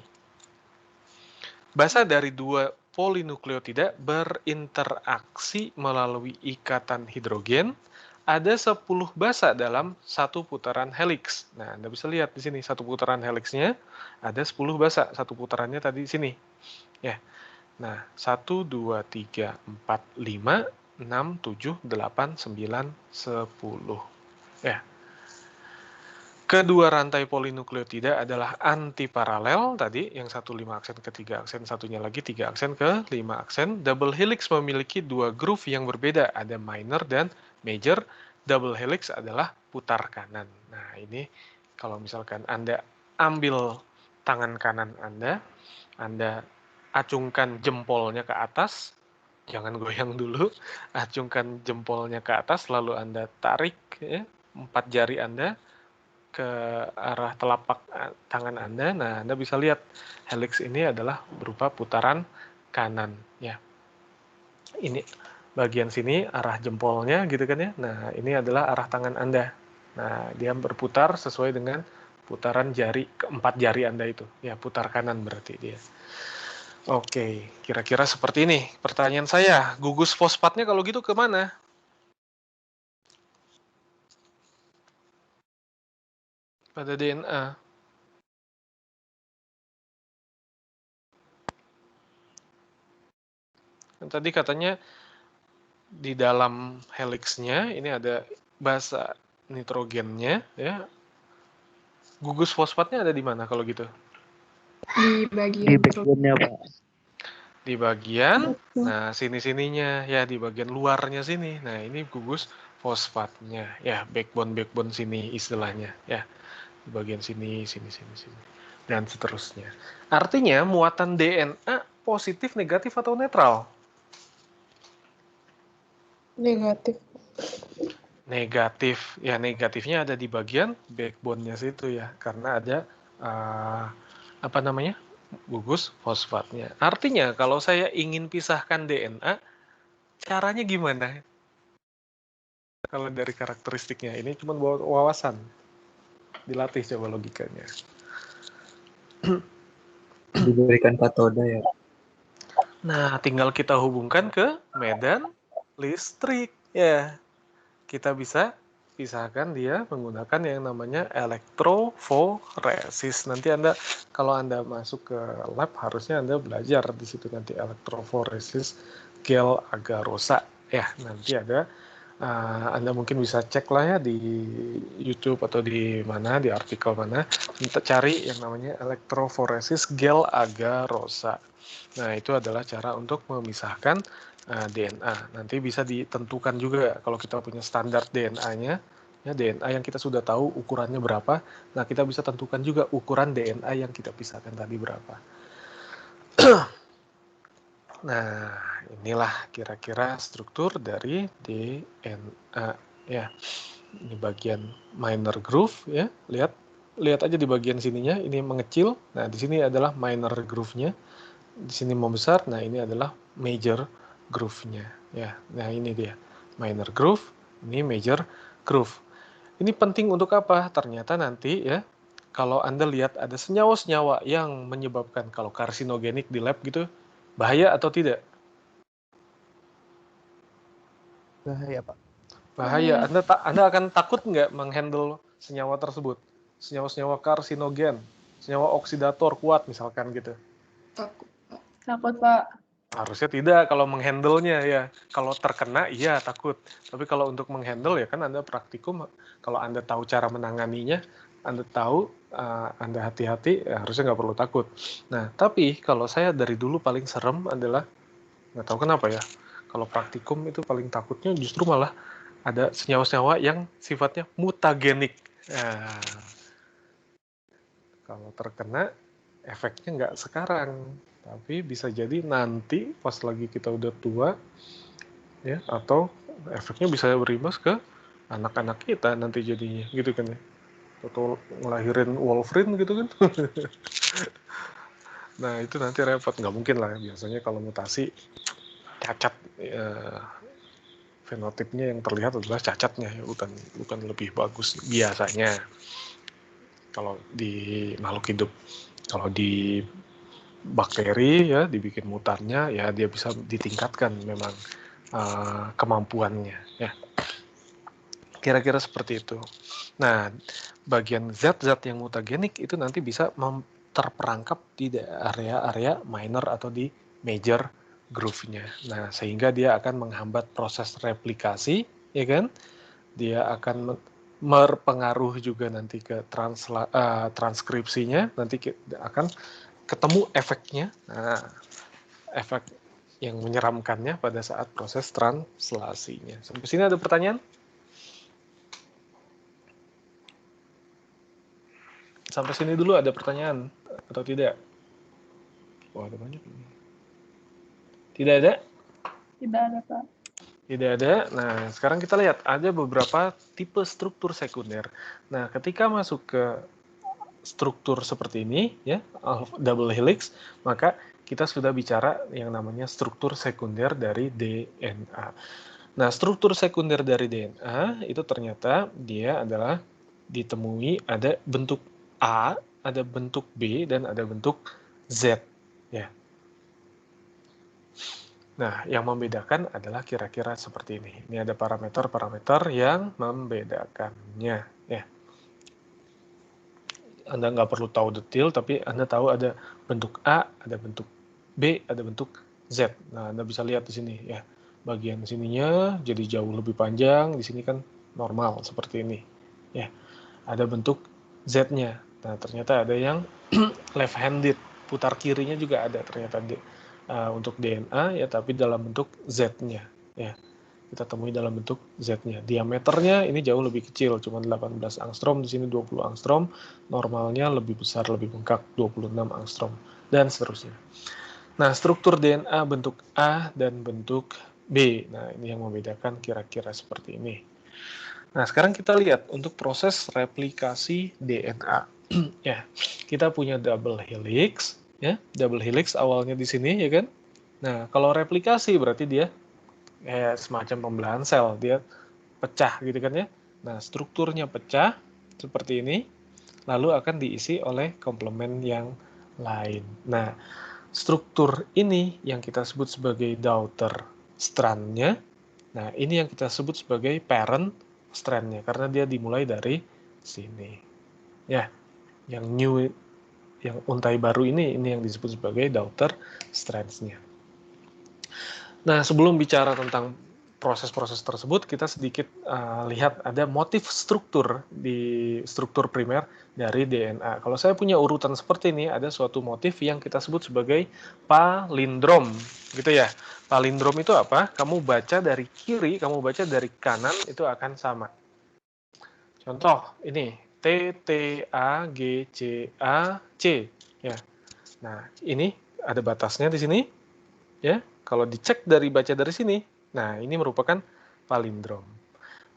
Basa dari 2 polinukleotida berinteraksi melalui ikatan hidrogen. Ada 10 basa dalam satu putaran helix. Nah, Anda bisa lihat di sini satu putaran helixnya ada 10 basa. Satu putarannya tadi di sini. Ya. Nah, 1 2 3 4 5 6 7 8 9 10. Ya. Kedua rantai polinukleotida adalah antiparalel tadi, yang satu 5 aksen ke 3 aksen, satunya lagi 3 aksen ke 5 aksen. Double helix memiliki 2 groove yang berbeda, ada minor dan major. Double helix adalah putar kanan. Nah, ini kalau misalkan Anda ambil tangan kanan Anda acungkan jempolnya ke atas, jangan goyang dulu, acungkan jempolnya ke atas, lalu Anda tarik ya, 4 jari Anda ke arah telapak tangan Anda. Nah, Anda bisa lihat helix ini adalah berupa putaran kanan ya. Ini bagian sini arah jempolnya gitu kan ya. Nah, ini adalah arah tangan Anda. Nah, dia berputar sesuai dengan putaran jari, keempat jari Anda itu. Ya, putar kanan berarti dia. Oke, kira-kira seperti ini. Pertanyaan saya, gugus fosfatnya kalau gitu kemana? Pada DNA. Tadi katanya di dalam helixnya ini ada basa nitrogennya, ya. Gugus fosfatnya ada di mana kalau gitu? Di Di bagian backbone-nya, Pak. Di bagian, nah sini-sininya, ya di bagian luarnya sini. Nah ini gugus fosfatnya, ya backbone sini istilahnya, ya di bagian sini, sini, dan seterusnya. Artinya muatan DNA positif, negatif atau netral? negatif. Negatif, ya negatifnya ada di bagian backbone-nya situ ya, karena ada apa namanya, gugus fosfatnya. Artinya kalau saya ingin pisahkan DNA, caranya gimana? Kalau dari karakteristiknya, ini cuma wawasan, dilatih coba logikanya. Diberikan katoda ya. Nah, tinggal kita hubungkan ke medan listrik ya. Kita bisa pisahkan dia menggunakan yang namanya elektroforesis. Nanti Anda kalau Anda masuk ke lab harusnya Anda belajar di situ nanti elektroforesis gel agarosa ya. Nanti ada Anda mungkin bisa cek lah ya di YouTube atau di mana, di artikel mana, kita cari yang namanya elektroforesis gel agarosa. Nah, itu adalah cara untuk memisahkan DNA. Nanti bisa ditentukan juga kalau kita punya standar DNA-nya, ya DNA yang kita sudah tahu ukurannya berapa. Nah, kita bisa tentukan juga ukuran DNA yang kita pisahkan tadi berapa. Nah, inilah kira-kira struktur dari DNA ya. Ini bagian minor groove ya. Lihat aja di bagian sininya ini mengecil. Nah, di sini adalah minor groove-nya. Di sini membesar. Nah, ini adalah major groove-nya ya. Nah, ini dia. Minor groove, ini major groove. Ini penting untuk apa? Ternyata nanti ya kalau Anda lihat ada senyawa-senyawa yang menyebabkan kalau karsinogenik di lab gitu, bahaya atau tidak? Bahaya, Pak. Bahaya. Anda akan takut nggak menghandle senyawa tersebut? Senyawa-senyawa karsinogen, senyawa oksidator kuat misalkan gitu. Takut, Pak. Harusnya tidak kalau menghandle-nya ya. Kalau terkena iya takut. Tapi kalau untuk menghandle ya kan Anda praktikum, kalau Anda tahu cara menanganinya, Anda tahu, Anda hati-hati, ya harusnya nggak perlu takut. Nah, tapi kalau saya dari dulu paling serem adalah, nggak tahu kenapa ya, kalau praktikum itu paling takutnya justru malah ada senyawa-senyawa yang sifatnya mutagenik. Nah, kalau terkena, efeknya nggak sekarang, tapi bisa jadi nanti pas lagi kita udah tua, ya, atau efeknya bisa berimbas ke anak-anak kita nanti jadinya, gitu kan ya. Atau ngelahirin Wolverine gitu kan. Nah, itu nanti repot, nggak mungkin lah. Biasanya kalau mutasi, cacat, fenotipnya yang terlihat adalah cacatnya, ya, bukan lebih bagus biasanya kalau di makhluk hidup. Kalau di bakteri ya dibikin mutarnya ya dia bisa ditingkatkan memang kemampuannya ya. Kira-kira seperti itu. Nah, bagian zat-zat yang mutagenik itu nanti bisa terperangkap di area-area minor atau di major groove-nya. Nah, sehingga dia akan menghambat proses replikasi, ya kan? Dia akan berpengaruh juga nanti ke transkripsinya, nanti akan ketemu efeknya. Nah, efek yang menyeramkannya pada saat proses translasinya. Sampai sini ada pertanyaan? Sampai sini dulu ada pertanyaan atau tidak? Wah, ada banyak. Tidak ada? Tidak ada, Pak. Tidak ada. Nah, sekarang kita lihat ada beberapa tipe struktur sekunder. Nah, ketika masuk ke struktur seperti ini, ya, double helix, maka kita sudah bicara yang namanya struktur sekunder dari DNA. Nah, struktur sekunder dari DNA itu ternyata dia adalah ditemui ada bentuk A, ada bentuk B, dan ada bentuk Z. Ya. Nah, yang membedakan adalah kira-kira seperti ini. Ini ada parameter-parameter yang membedakannya. Ya. Anda nggak perlu tahu detail, tapi Anda tahu ada bentuk A, ada bentuk B, ada bentuk Z. Nah, Anda bisa lihat di sini ya. Bagian sininya jadi jauh lebih panjang, di sini kan normal seperti ini. Ya. Ada bentuk Z-nya. Nah, ternyata ada yang left-handed, putar kirinya juga ada ternyata untuk DNA ya, tapi dalam bentuk Z-nya. Ya. Kita temui dalam bentuk Z-nya. Diameternya ini jauh lebih kecil, cuma 18 angstrom, di sini 20 angstrom, normalnya lebih besar, lebih bengkak, 26 angstrom, dan seterusnya. Nah, struktur DNA bentuk A dan bentuk B. Nah, ini yang membedakan kira-kira seperti ini. Nah, sekarang kita lihat untuk proses replikasi DNA. Ya, kita punya double helix, ya. Double helix awalnya di sini, ya kan? Nah, kalau replikasi berarti dia kayak semacam pembelahan sel, dia pecah gitu kan ya. Nah, strukturnya pecah seperti ini, lalu akan diisi oleh komplement yang lain. Nah, struktur ini yang kita sebut sebagai daughter strand-nya. Nah, ini yang kita sebut sebagai parent strand-nya, karena dia dimulai dari sini. Ya, yang new, yang untai baru ini yang disebut sebagai daughter strands-nya. Nah, sebelum bicara tentang proses-proses tersebut, kita sedikit lihat ada motif struktur di struktur primer dari DNA. Kalau saya punya urutan seperti ini, ada suatu motif yang kita sebut sebagai palindrom, gitu ya. Palindrom itu apa? Kamu baca dari kiri, kamu baca dari kanan, itu akan sama. Contoh, ini T, T, A, G, C, A, C. Ya. Nah, ini ada batasnya di sini. Ya, kalau dicek baca dari sini, nah ini merupakan palindrom.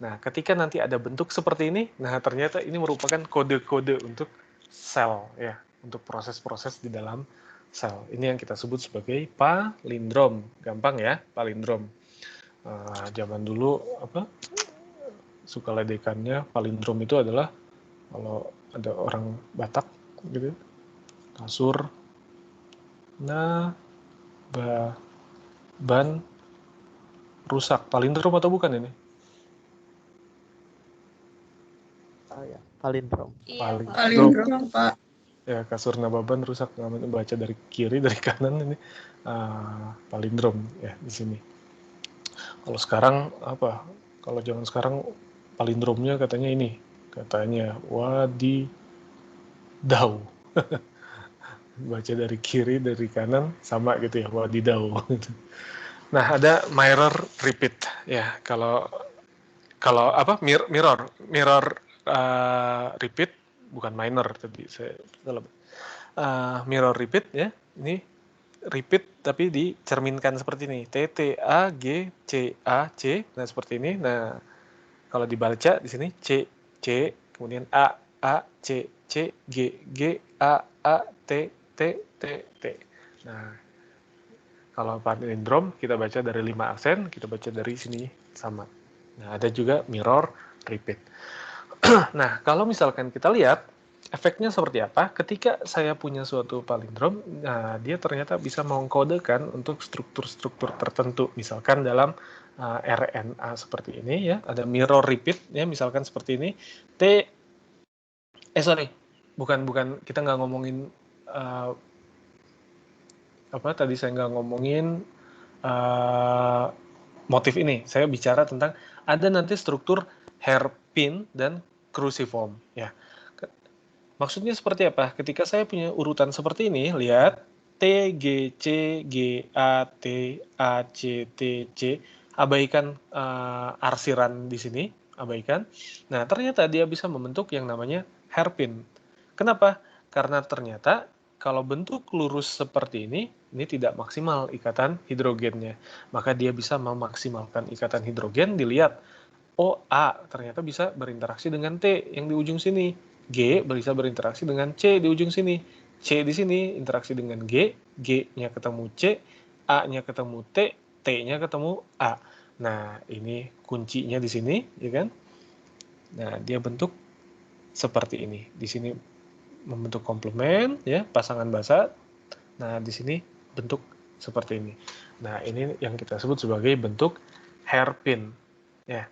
Nah, ketika nanti ada bentuk seperti ini, nah ternyata ini merupakan kode-kode untuk sel, ya, untuk proses-proses di dalam sel. Ini yang kita sebut sebagai palindrom. Gampang ya, palindrom. Zaman dulu suka ledekannya palindrom itu adalah kalau ada orang Batak gitu, kasur, ban rusak. Palindrom atau bukan ini? Ya, palindrom. Iya, Palindrom. Pak. Ya, kasur nababan rusak, baca dari kiri dari kanan ini palindrom ya di sini. Kalau sekarang apa? Kalau zaman sekarang palindromnya katanya wadidaw. Baca dari kiri dari kanan sama gitu ya, wadidaw. Nah, ada mirror repeat ya. Kalau apa mirror repeat, bukan minor tadi saya salah. Mirror repeat ya, ini repeat tapi dicerminkan seperti ini, T T A G C A C. Nah, seperti ini. Nah, kalau dibaca di sini C C, kemudian A C C, G G, A T T T T. Nah, kalau palindrom kita baca dari 5 aksen, kita baca dari sini sama. Nah, ada juga mirror repeat. Nah, kalau misalkan kita lihat efeknya seperti apa ketika saya punya suatu palindrom, nah dia ternyata bisa mengkodekan untuk struktur-struktur tertentu. Misalkan dalam RNA seperti ini ya, ada mirror repeat ya, misalkan seperti ini. Bukan kita nggak ngomongin tadi saya nggak ngomongin motif ini. Saya bicara tentang ada nanti struktur hairpin dan cruciform ya. Maksudnya seperti apa? Ketika saya punya urutan seperti ini, lihat T, G, C, G, A, T, A, C, T, C, abaikan arsiran di sini, abaikan. Nah, ternyata dia bisa membentuk yang namanya hairpin. Kenapa? Karena ternyata kalau bentuk lurus seperti ini tidak maksimal ikatan hidrogennya. Maka dia bisa memaksimalkan ikatan hidrogen, dilihat, oh A ternyata bisa berinteraksi dengan T yang di ujung sini. G bisa berinteraksi dengan C di ujung sini. C di sini interaksi dengan G, G-nya ketemu C, A-nya ketemu T, T-nya ketemu A. Nah, ini kuncinya di sini, ya kan? Nah, dia bentuk seperti ini. Di sini membentuk komplement, ya, pasangan basa. Nah, di sini bentuk seperti ini. Nah, ini yang kita sebut sebagai bentuk hairpin, ya.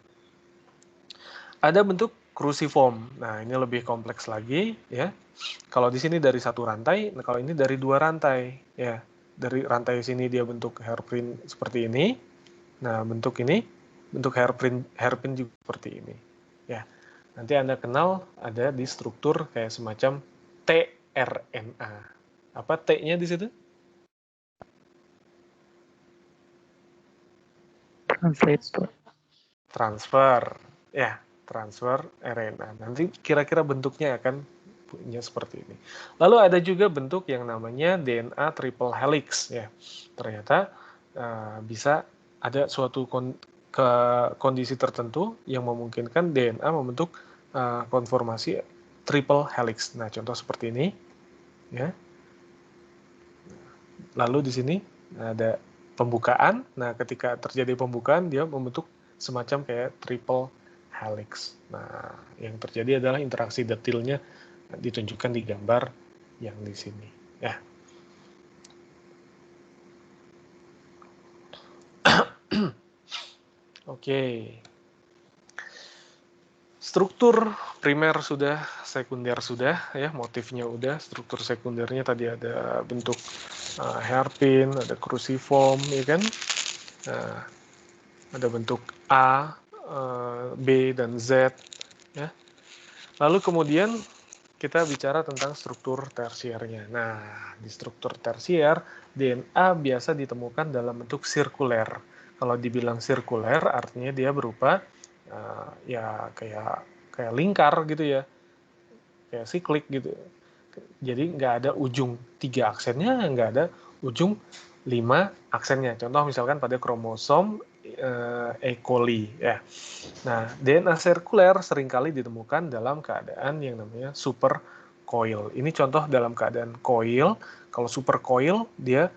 Ada bentuk cruciform. Nah, ini lebih kompleks lagi, ya. Kalau di sini dari satu rantai, nah kalau ini dari dua rantai, ya. Dari rantai sini dia bentuk hairpin seperti ini. Nah, bentuk ini, bentuk hairpin juga seperti ini, ya. Nanti Anda kenal ada di struktur kayak semacam tRNA. Apa T-nya di situ? Translator. Transfer, ya, transfer RNA. Nanti kira-kira bentuknya akan punya seperti ini. Lalu ada juga bentuk yang namanya DNA triple helix, ya. Ternyata bisa ada suatu kondisi tertentu yang memungkinkan DNA membentuk konformasi triple helix. Nah, contoh seperti ini, ya. Lalu di sini ada pembukaan. Nah, ketika terjadi pembukaan, dia membentuk semacam kayak triple helix. Nah, yang terjadi adalah interaksi detilnya ditunjukkan di gambar yang di sini. Ya. Oke. Struktur primer sudah, sekunder sudah, ya, motifnya udah, struktur sekundernya tadi ada bentuk hairpin, ada cruciform, ya kan? Nah, ada bentuk A, B, dan Z, ya. Lalu kemudian kita bicara tentang struktur tersiernya. Nah, di struktur tersier, DNA biasa ditemukan dalam bentuk sirkuler. Kalau dibilang sirkuler, artinya dia berupa ya kayak lingkar gitu ya, kayak siklik gitu. Jadi nggak ada ujung 3 aksennya, nggak ada ujung 5 aksennya. Contoh misalkan pada kromosom E. coli, ya. Nah, DNA sirkuler seringkali ditemukan dalam keadaan yang namanya super coil. Ini contoh dalam keadaan coil. Kalau super coil, dia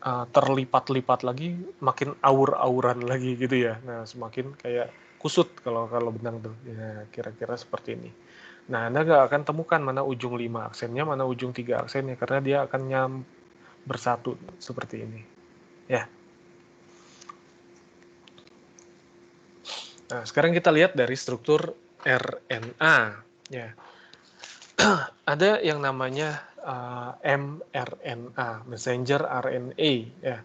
terlipat-lipat lagi, makin aur-auran lagi gitu ya. Nah, semakin kayak kusut kalau benang tuh. Ya, kira-kira seperti ini. Nah, Anda nggak akan temukan mana ujung 5 aksennya, mana ujung 3 aksennya, karena dia akan bersatu seperti ini. Ya. Nah, sekarang kita lihat dari struktur RNA. Ya. Ada yang namanya mRNA, messenger RNA. Ya.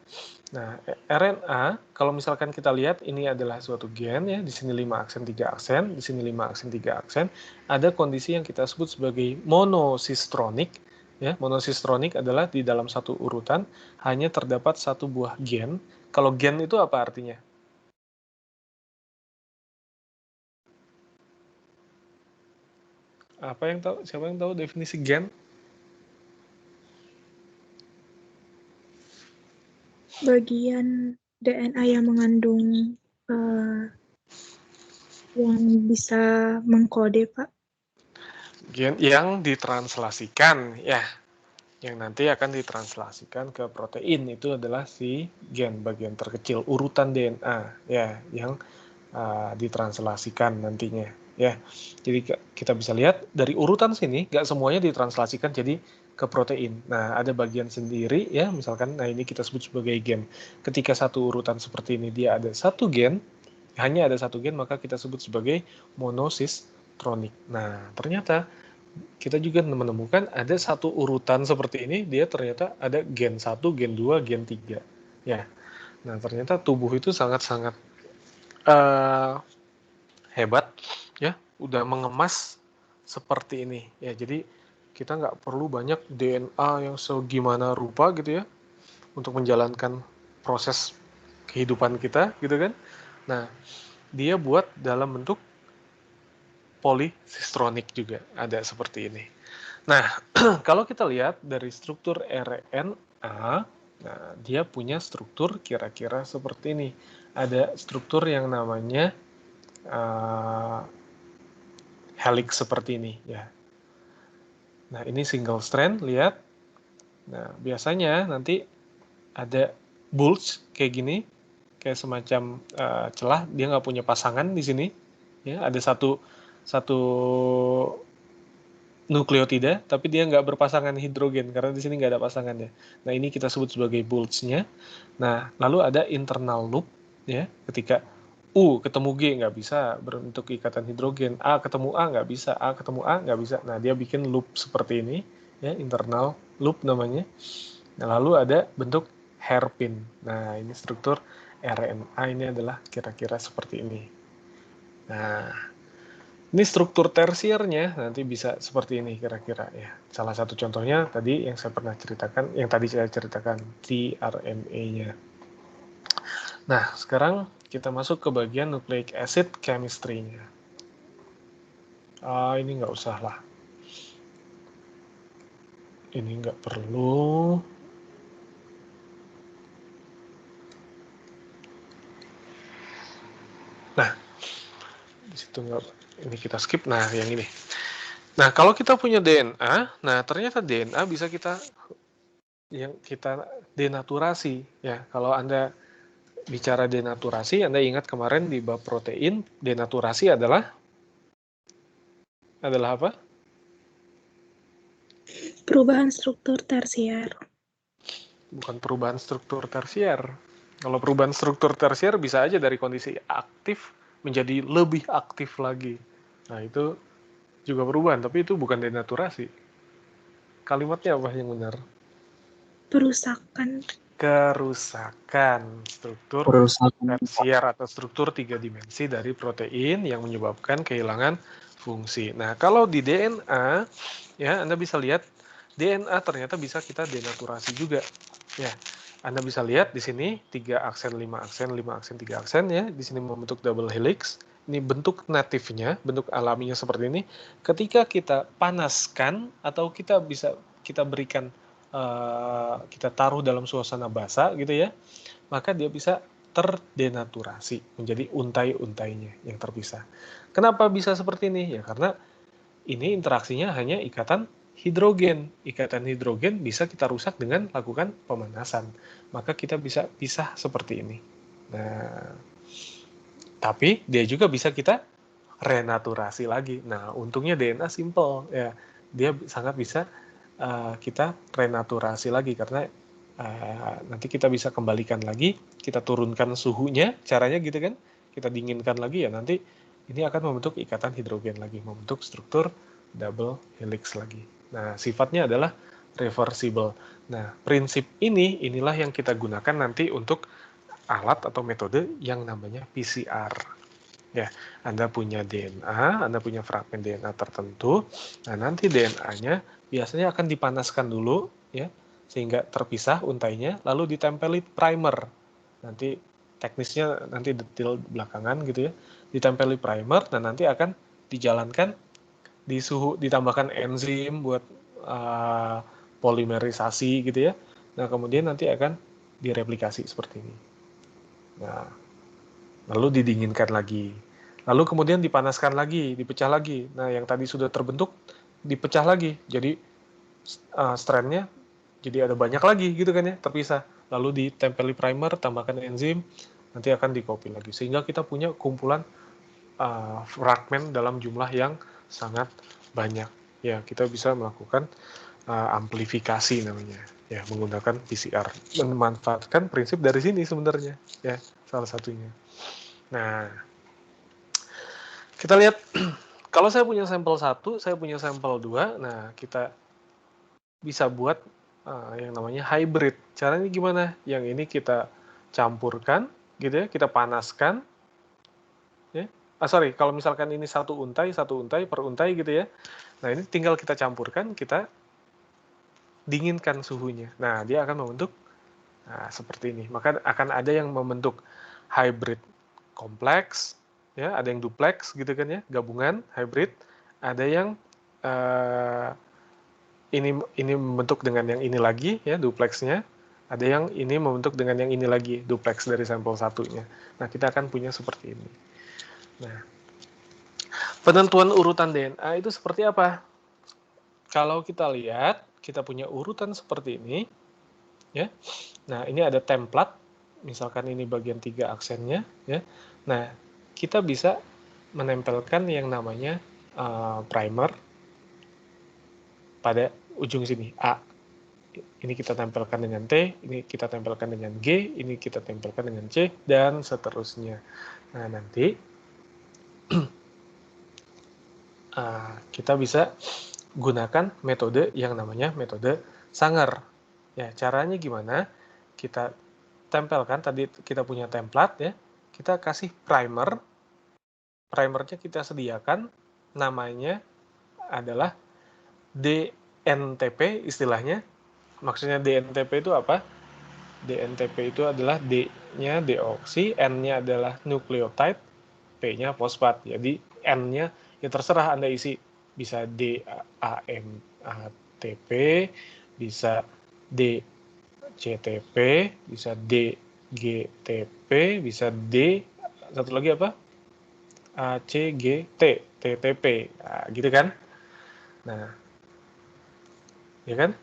Nah, RNA, kalau misalkan kita lihat ini adalah suatu gen, ya, di sini 5 aksen, 3 aksen, di sini 5 aksen, 3 aksen, ada kondisi yang kita sebut sebagai monosistronik. Ya, monosistronik adalah di dalam satu urutan hanya terdapat satu buah gen. Kalau gen itu apa artinya? Apa yang tahu? Siapa yang tahu definisi gen? Bagian DNA yang mengandung yang bisa mengkode, Pak. Gen yang ditranslasikan, ya, yang nanti akan ditranslasikan ke protein, itu adalah si gen, bagian terkecil urutan DNA, ya, yang ditranslasikan nantinya, ya. Jadi kita bisa lihat dari urutan sini nggak semuanya ditranslasikan jadi ke protein. Nah, ada bagian sendiri, ya, misalkan, nah ini kita sebut sebagai gen. Ketika satu urutan seperti ini dia ada satu gen, hanya ada satu gen, maka kita sebut sebagai monosistronic. Nah, ternyata kita juga menemukan ada satu urutan seperti ini, dia ternyata ada gen 1, gen 2, gen 3. Ya. Nah, ternyata tubuh itu sangat-sangat hebat, ya, udah mengemas seperti ini. Ya, jadi kita nggak perlu banyak DNA yang segimana rupa gitu ya untuk menjalankan proses kehidupan kita gitu kan. Nah, dia buat dalam bentuk polisistronic juga, ada seperti ini. Nah, kalau kita lihat dari struktur RNA, nah, dia punya struktur kira-kira seperti ini. Ada struktur yang namanya helix seperti ini, ya. Nah, ini single strand, lihat. Nah, biasanya nanti ada bulge kayak gini, kayak semacam celah, dia nggak punya pasangan di sini. Ya, ada satu nukleotida, tapi dia nggak berpasangan hidrogen karena di sini nggak ada pasangannya. Nah, ini kita sebut sebagai bulge-nya. Nah, lalu ada internal loop, ya, ketika U ketemu G nggak bisa berbentuk ikatan hidrogen, A ketemu A nggak bisa, A ketemu A nggak bisa. Nah, dia bikin loop seperti ini, ya, internal loop namanya. Nah, lalu ada bentuk hairpin. Nah, ini struktur RNA ini adalah kira-kira seperti ini. Nah, ini struktur tersiernya nanti bisa seperti ini kira-kira ya. Salah satu contohnya tadi yang saya pernah ceritakan, yang tadi saya ceritakan, tRNA-nya. Nah, sekarang kita masuk ke bagian nucleic acid chemistry-nya. Ini nggak usah lah. Ini nggak perlu. Nah, di situ nggak, ini kita skip. Nah, yang ini. Nah, kalau kita punya DNA, nah ternyata DNA bisa kita denaturasi ya. Kalau Anda bicara denaturasi, Anda ingat kemarin di bab protein, denaturasi adalah apa? Perubahan struktur tersier. Bukan perubahan struktur tersier. Kalau perubahan struktur tersier bisa aja dari kondisi aktif menjadi lebih aktif lagi. Nah, itu juga perubahan, tapi itu bukan denaturasi. Kalimatnya apa yang benar? Perusakan. Kerusakan struktur Perusakan. tersier atau struktur 3 dimensi dari protein yang menyebabkan kehilangan fungsi. Nah, kalau di DNA, ya, Anda bisa lihat DNA ternyata bisa kita denaturasi juga. Ya, Anda bisa lihat di sini 3 aksen, 5 aksen, 5 aksen, 3 aksen ya. Di sini membentuk double helix. Ini bentuk natifnya, bentuk alaminya seperti ini. Ketika kita panaskan atau kita berikan, kita taruh dalam suasana basah gitu ya, maka dia bisa terdenaturasi menjadi untai-untainya yang terpisah. Kenapa bisa seperti ini? Ya karena ini interaksinya hanya ikatan hidrogen. Ikatan hidrogen bisa kita rusak dengan lakukan pemanasan. Maka kita bisa pisah seperti ini. Nah, tapi dia juga bisa kita renaturasi lagi. Nah, untungnya DNA simple ya. Dia sangat bisa kita renaturasi lagi karena nanti kita bisa kembalikan lagi, kita turunkan suhunya, caranya gitu kan, kita dinginkan lagi ya, nanti ini akan membentuk ikatan hidrogen lagi, membentuk struktur double helix lagi. Nah, sifatnya adalah reversible. Nah, prinsip inilah yang kita gunakan nanti untuk alat atau metode yang namanya PCR. Ya, Anda punya DNA, Anda punya fragmen DNA tertentu. Nah, nanti DNA-nya biasanya akan dipanaskan dulu, ya, sehingga terpisah untainya, lalu ditempeli primer. Nanti teknisnya nanti detail belakangan gitu ya. Ditempeli primer, dan nanti akan dijalankan di suhu, ditambahkan enzim buat polimerisasi gitu ya. Nah, kemudian nanti akan direplikasi seperti ini. Nah, lalu didinginkan lagi. Lalu kemudian dipanaskan lagi, dipecah lagi. Nah, yang tadi sudah terbentuk dipecah lagi. Jadi strandnya jadi ada banyak lagi gitu kan ya, terpisah. Lalu ditempeli primer, tambahkan enzim, nanti akan dikopi lagi. Sehingga kita punya kumpulan fragmen dalam jumlah yang sangat banyak. Ya, kita bisa melakukan amplifikasi namanya. Ya, menggunakan PCR. Memanfaatkan prinsip dari sini sebenarnya. Ya, salah satunya. Nah, kita lihat kalau saya punya sampel 1, saya punya sampel 2, nah kita bisa buat yang namanya hybrid. Caranya gimana? Yang ini kita campurkan gitu ya, kita panaskan ya. Kalau misalkan ini satu untai per untai gitu ya. Nah, ini tinggal kita campurkan, kita dinginkan suhunya. Nah, dia akan membentuk seperti ini. Maka akan ada yang membentuk hybrid kompleks, ya, ada yang duplex gitu kan ya, gabungan hybrid, ada yang ini membentuk dengan yang ini lagi ya, duplexnya, ada yang ini membentuk dengan yang ini lagi, duplex dari sampel satunya. Nah, kita akan punya seperti ini. Nah, penentuan urutan DNA itu seperti apa? Kalau kita lihat, kita punya urutan seperti ini, ya. Nah, ini ada template, misalkan ini bagian 3 aksennya, ya. Nah, kita bisa menempelkan yang namanya primer, pada ujung sini, A. Ini kita tempelkan dengan T, ini kita tempelkan dengan G, ini kita tempelkan dengan C, dan seterusnya. Nah, nanti kita bisa gunakan metode yang namanya metode Sanger. Ya, caranya gimana? Kita tempelkan, tadi kita punya template ya, kita kasih primer. Primernya kita sediakan, namanya adalah DNTP istilahnya. Maksudnya DNTP itu apa? DNTP itu adalah D-nya deoksi, N-nya adalah nukleotide, P-nya fosfat. Jadi N-nya ya terserah Anda isi, bisa DAMTP, bisa DCTP, bisa DGTP, bisa D, satu lagi apa? ACGT, TTP. Nah, gitu kan? Nah, ya kan?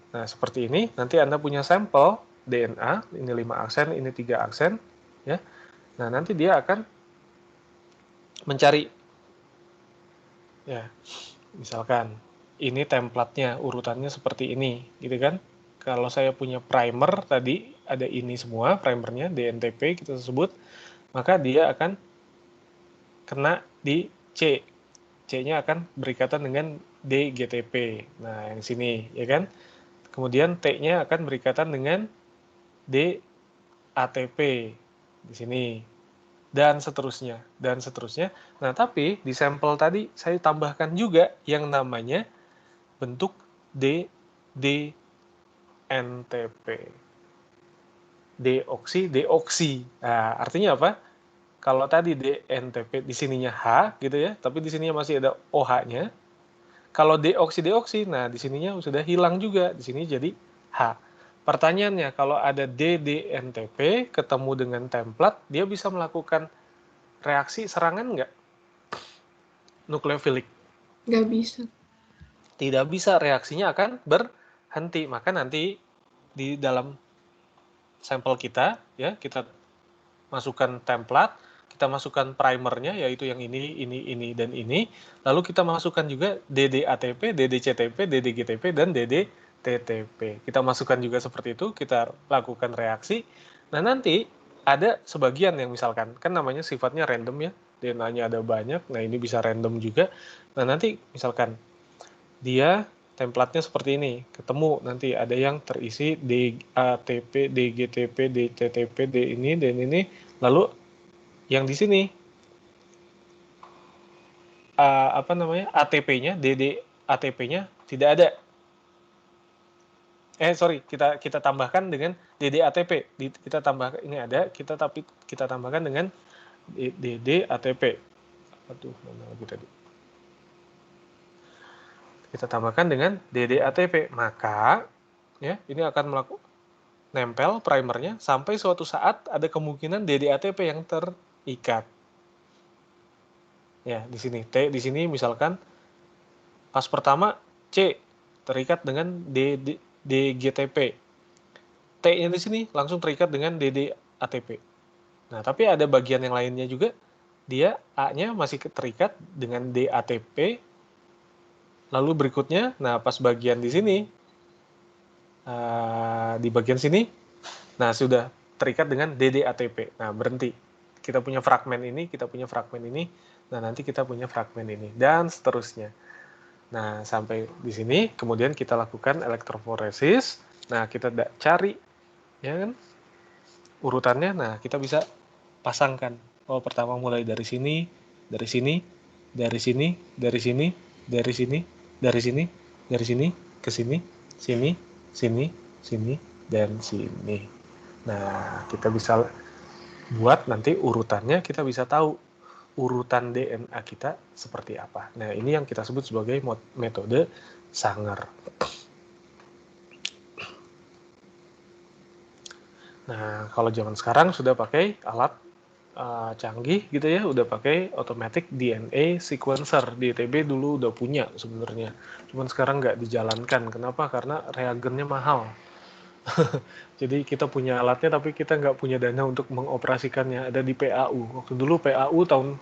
Nah, seperti ini, nanti Anda punya sampel DNA, ini 5 aksen, ini 3 aksen, ya. Nah, nanti dia akan mencari, ya, misalkan, ini templatenya, urutannya seperti ini, gitu kan. Kalau saya punya primer, tadi ada ini semua, primernya, DNTP kita sebut, maka dia akan kena di C. C-nya akan berikatan dengan DGTP. Nah, yang sini, ya kan. Kemudian T-nya akan berikatan dengan DATP di sini, dan seterusnya, dan seterusnya. Nah, tapi di sampel tadi saya tambahkan juga yang namanya bentuk DNTP. Deoksi. Nah, artinya apa? Kalau tadi DNTP di sininya H gitu ya, tapi di sininya masih ada OH-nya. Kalau deoksi, nah di sininya sudah hilang juga, di sini jadi H. Pertanyaannya, kalau ada DNTP ketemu dengan template, dia bisa melakukan reaksi serangan nggak? Nukleofilik? Nggak bisa. Tidak bisa, reaksinya akan berhenti. Maka nanti di dalam sampel kita, ya kita masukkan template, kita masukkan primernya, yaitu yang ini, dan ini. Lalu kita masukkan juga DDATP, DDCTP, DDGTP, dan DDTTP. Kita masukkan juga seperti itu, kita lakukan reaksi. Nah, nanti ada sebagian yang misalkan, kan namanya sifatnya random ya, DNA-nya ada banyak, nah ini bisa random juga. Nah, nanti misalkan dia templatenya seperti ini, ketemu nanti ada yang terisi DATP, DGTP, DTTP, D ini, dan ini, lalu yang di sini ATP-nya, DDATP-nya tidak ada. Kita tambahkan dengan DDATP. Kita tambahkan ini ada, kita tambahkan dengan DDATP. Aduh, mana lagi tadi? Kita tambahkan dengan DDATP, maka ya ini akan nempel primernya sampai suatu saat ada kemungkinan DDATP yang terikat. Ya, di sini T, di sini misalkan pas pertama C terikat dengan DGTP. T-nya di sini langsung terikat dengan DDATP. Nah, tapi ada bagian yang lainnya juga, dia A-nya masih terikat dengan DATP. Lalu berikutnya, nah pas bagian di sini, di bagian sini, nah sudah terikat dengan DDATP. Nah, berhenti. Kita punya fragmen ini, nah nanti kita punya fragmen ini, dan seterusnya. Nah, sampai di sini, kemudian kita lakukan elektroforesis. Nah, kita cari, ya kan, urutannya. Nah, kita bisa pasangkan. Oh, pertama mulai dari sini, dari sini, dari sini, dari sini, dari sini, dari sini, dari sini, ke sini, sini, sini, sini, dan sini. Nah, kita bisa buat nanti urutannya, kita bisa tahu urutan DNA kita seperti apa. Nah, ini yang kita sebut sebagai metode Sanger. Nah, kalau zaman sekarang sudah pakai alat canggih gitu ya, udah pakai automatic DNA sequencer. Di ITB dulu udah punya sebenarnya, cuman sekarang nggak dijalankan. Kenapa? Karena reagennya mahal. Jadi kita punya alatnya, tapi kita nggak punya dana untuk mengoperasikannya. Ada di PAU. Waktu dulu PAU tahun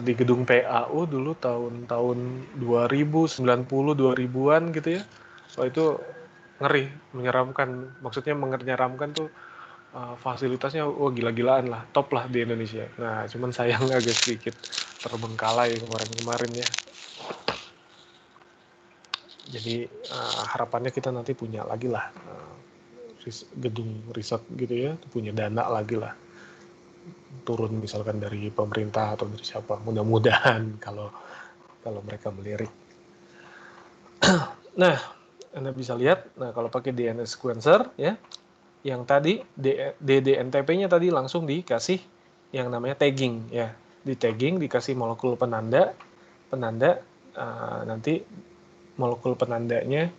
di gedung PAU dulu tahun-tahun 2090 2000-an gitu ya. So itu ngeri, menyeramkan. Maksudnya menyeramkan tuh fasilitasnya gila-gilaan lah, top lah di Indonesia. Nah, cuman sayang agak sedikit terbengkalai kemarin-kemarin ya. Jadi harapannya kita nanti punya lagi lah gedung riset gitu ya, punya dana lagi lah, turun misalkan dari pemerintah atau dari siapa, mudah-mudahan kalau mereka melirik. Nah, Anda bisa lihat, nah kalau pakai DNA sequencer ya, yang tadi DDNTP-nya tadi langsung dikasih yang namanya tagging ya, di tagging dikasih molekul penanda nanti molekul penandanya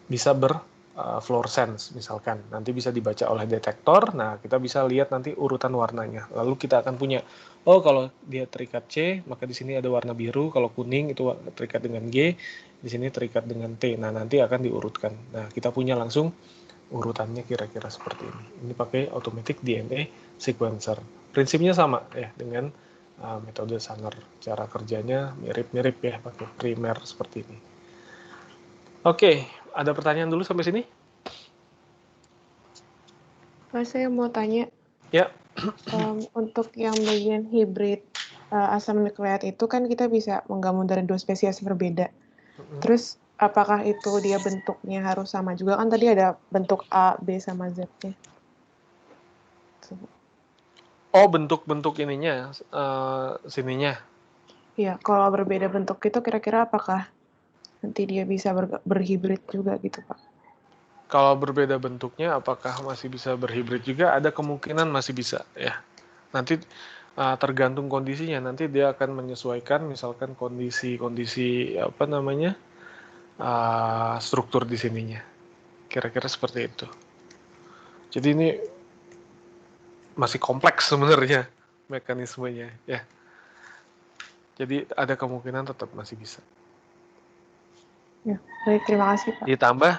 bisa berfluorescence misalkan, nanti bisa dibaca oleh detektor. Nah, kita bisa lihat nanti urutan warnanya. Lalu kita akan punya, oh kalau dia terikat C, maka di sini ada warna biru. Kalau kuning itu terikat dengan G, di sini terikat dengan T. Nah, nanti akan diurutkan. Nah, kita punya langsung urutannya kira-kira seperti ini. Ini pakai automatic DNA sequencer. Prinsipnya sama ya dengan metode Sanger. Cara kerjanya mirip-mirip ya, pakai primer seperti ini. Oke, ada pertanyaan dulu sampai sini? Mas, saya mau tanya, Ya. untuk yang bagian hibrid asam nukleat itu kan kita bisa menggabung dari 2 spesies berbeda. Terus apakah itu dia bentuknya harus sama juga? Kan tadi ada bentuk A, B, sama Z-nya. Oh, bentuk-bentuk ininya, sininya. Iya, kalau berbeda bentuk itu kira-kira apakah nanti dia bisa berhibrid juga gitu, Pak? Kalau berbeda bentuknya, apakah masih bisa berhibrid juga? Ada kemungkinan masih bisa ya. Nanti tergantung kondisinya. Nanti dia akan menyesuaikan, misalkan kondisi apa namanya, struktur di sininya. Kira-kira seperti itu. Jadi ini masih kompleks sebenarnya mekanismenya ya. Jadi ada kemungkinan tetap masih bisa. Ya, baik, terima kasih, Pak. Ditambah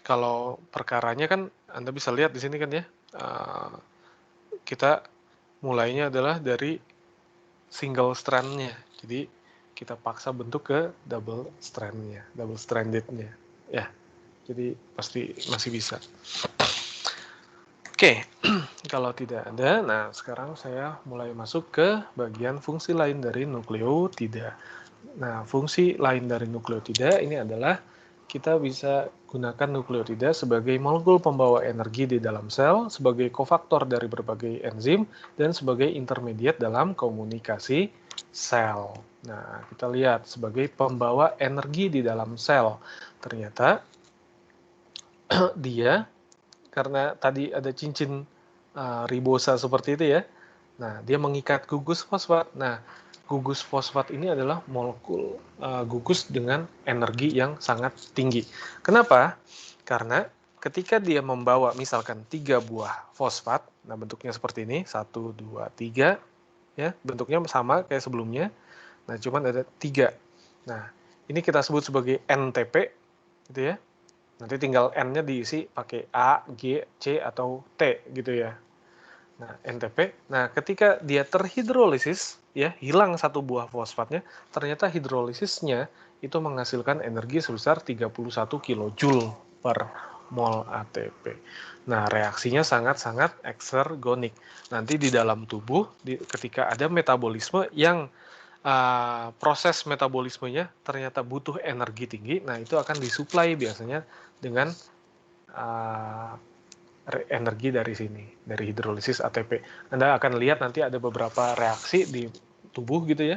kalau perkaranya kan Anda bisa lihat di sini kan ya, kita mulainya adalah dari single strand-nya. Jadi kita paksa bentuk ke double strand-nya, double stranded-nya. Ya, jadi pasti masih bisa. Oke, kalau tidak ada, nah sekarang saya mulai masuk ke bagian fungsi lain dari nukleotida. Nah, fungsi lain dari nukleotida ini adalah kita bisa gunakan nukleotida sebagai molekul pembawa energi di dalam sel, sebagai kofaktor dari berbagai enzim, dan sebagai intermediate dalam komunikasi sel. Nah, kita lihat sebagai pembawa energi di dalam sel. Ternyata dia, karena tadi ada cincin ribosa seperti itu ya, nah dia mengikat gugus fosfat. Nah, gugus fosfat ini adalah molekul gugus dengan energi yang sangat tinggi. Kenapa? Karena ketika dia membawa misalkan 3 buah fosfat, nah bentuknya seperti ini, 1, 2, 3, ya, bentuknya sama kayak sebelumnya, nah cuman ada 3. Nah, ini kita sebut sebagai NTP, gitu ya. Nanti tinggal N-nya diisi pakai A, G, C, atau T, gitu ya. Nah, NTP. Nah, ketika dia terhidrolisis, ya, hilang 1 buah fosfatnya, ternyata hidrolisisnya itu menghasilkan energi sebesar 31 kJ per mol ATP. Nah, reaksinya sangat-sangat eksergonik. Nanti di dalam tubuh, ketika ada metabolisme yang proses metabolismenya ternyata butuh energi tinggi, nah itu akan disuplai biasanya dengan energi dari sini, dari hidrolisis ATP. Anda akan lihat nanti ada beberapa reaksi di tubuh gitu ya,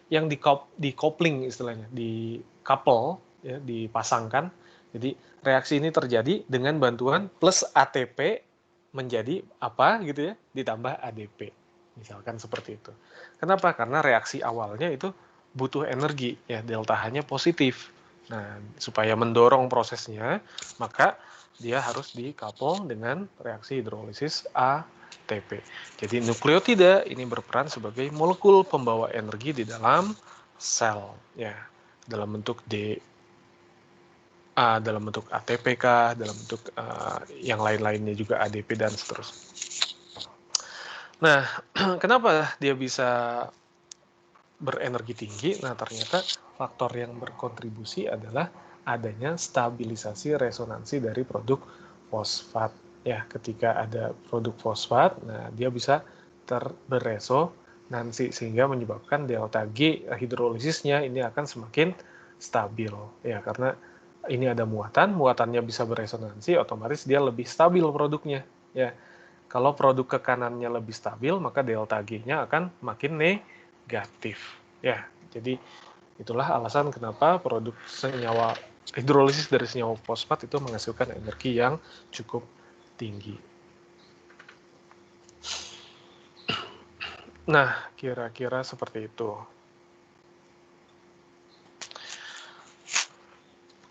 yang di-coupling istilahnya, di-couple, ya, dipasangkan. Jadi reaksi ini terjadi dengan bantuan plus ATP menjadi apa gitu ya, ditambah ADP. Misalkan seperti itu. Kenapa? Karena reaksi awalnya itu butuh energi, ya, delta H-nya positif. Nah, supaya mendorong prosesnya, maka dia harus di-couple dengan reaksi hidrolisis ATP. Jadi nukleotida ini berperan sebagai molekul pembawa energi di dalam sel, ya, dalam bentuk dalam bentuk ATPK, dalam bentuk yang lain-lainnya juga ADP dan seterusnya. Nah, kenapa dia bisa berenergi tinggi. Nah, ternyata faktor yang berkontribusi adalah adanya stabilisasi resonansi dari produk fosfat. Ya, ketika ada produk fosfat, nah dia bisa berresonansi sehingga menyebabkan delta G hidrolisisnya ini akan semakin stabil. Ya, karena ini ada muatannya bisa beresonansi, otomatis dia lebih stabil produknya. Ya, kalau produk ke kanannya lebih stabil, maka delta G-nya akan makin negatif. Ya, jadi itulah alasan kenapa produk senyawa hidrolisis dari senyawa fosfat itu menghasilkan energi yang cukup tinggi. Nah, kira-kira seperti itu.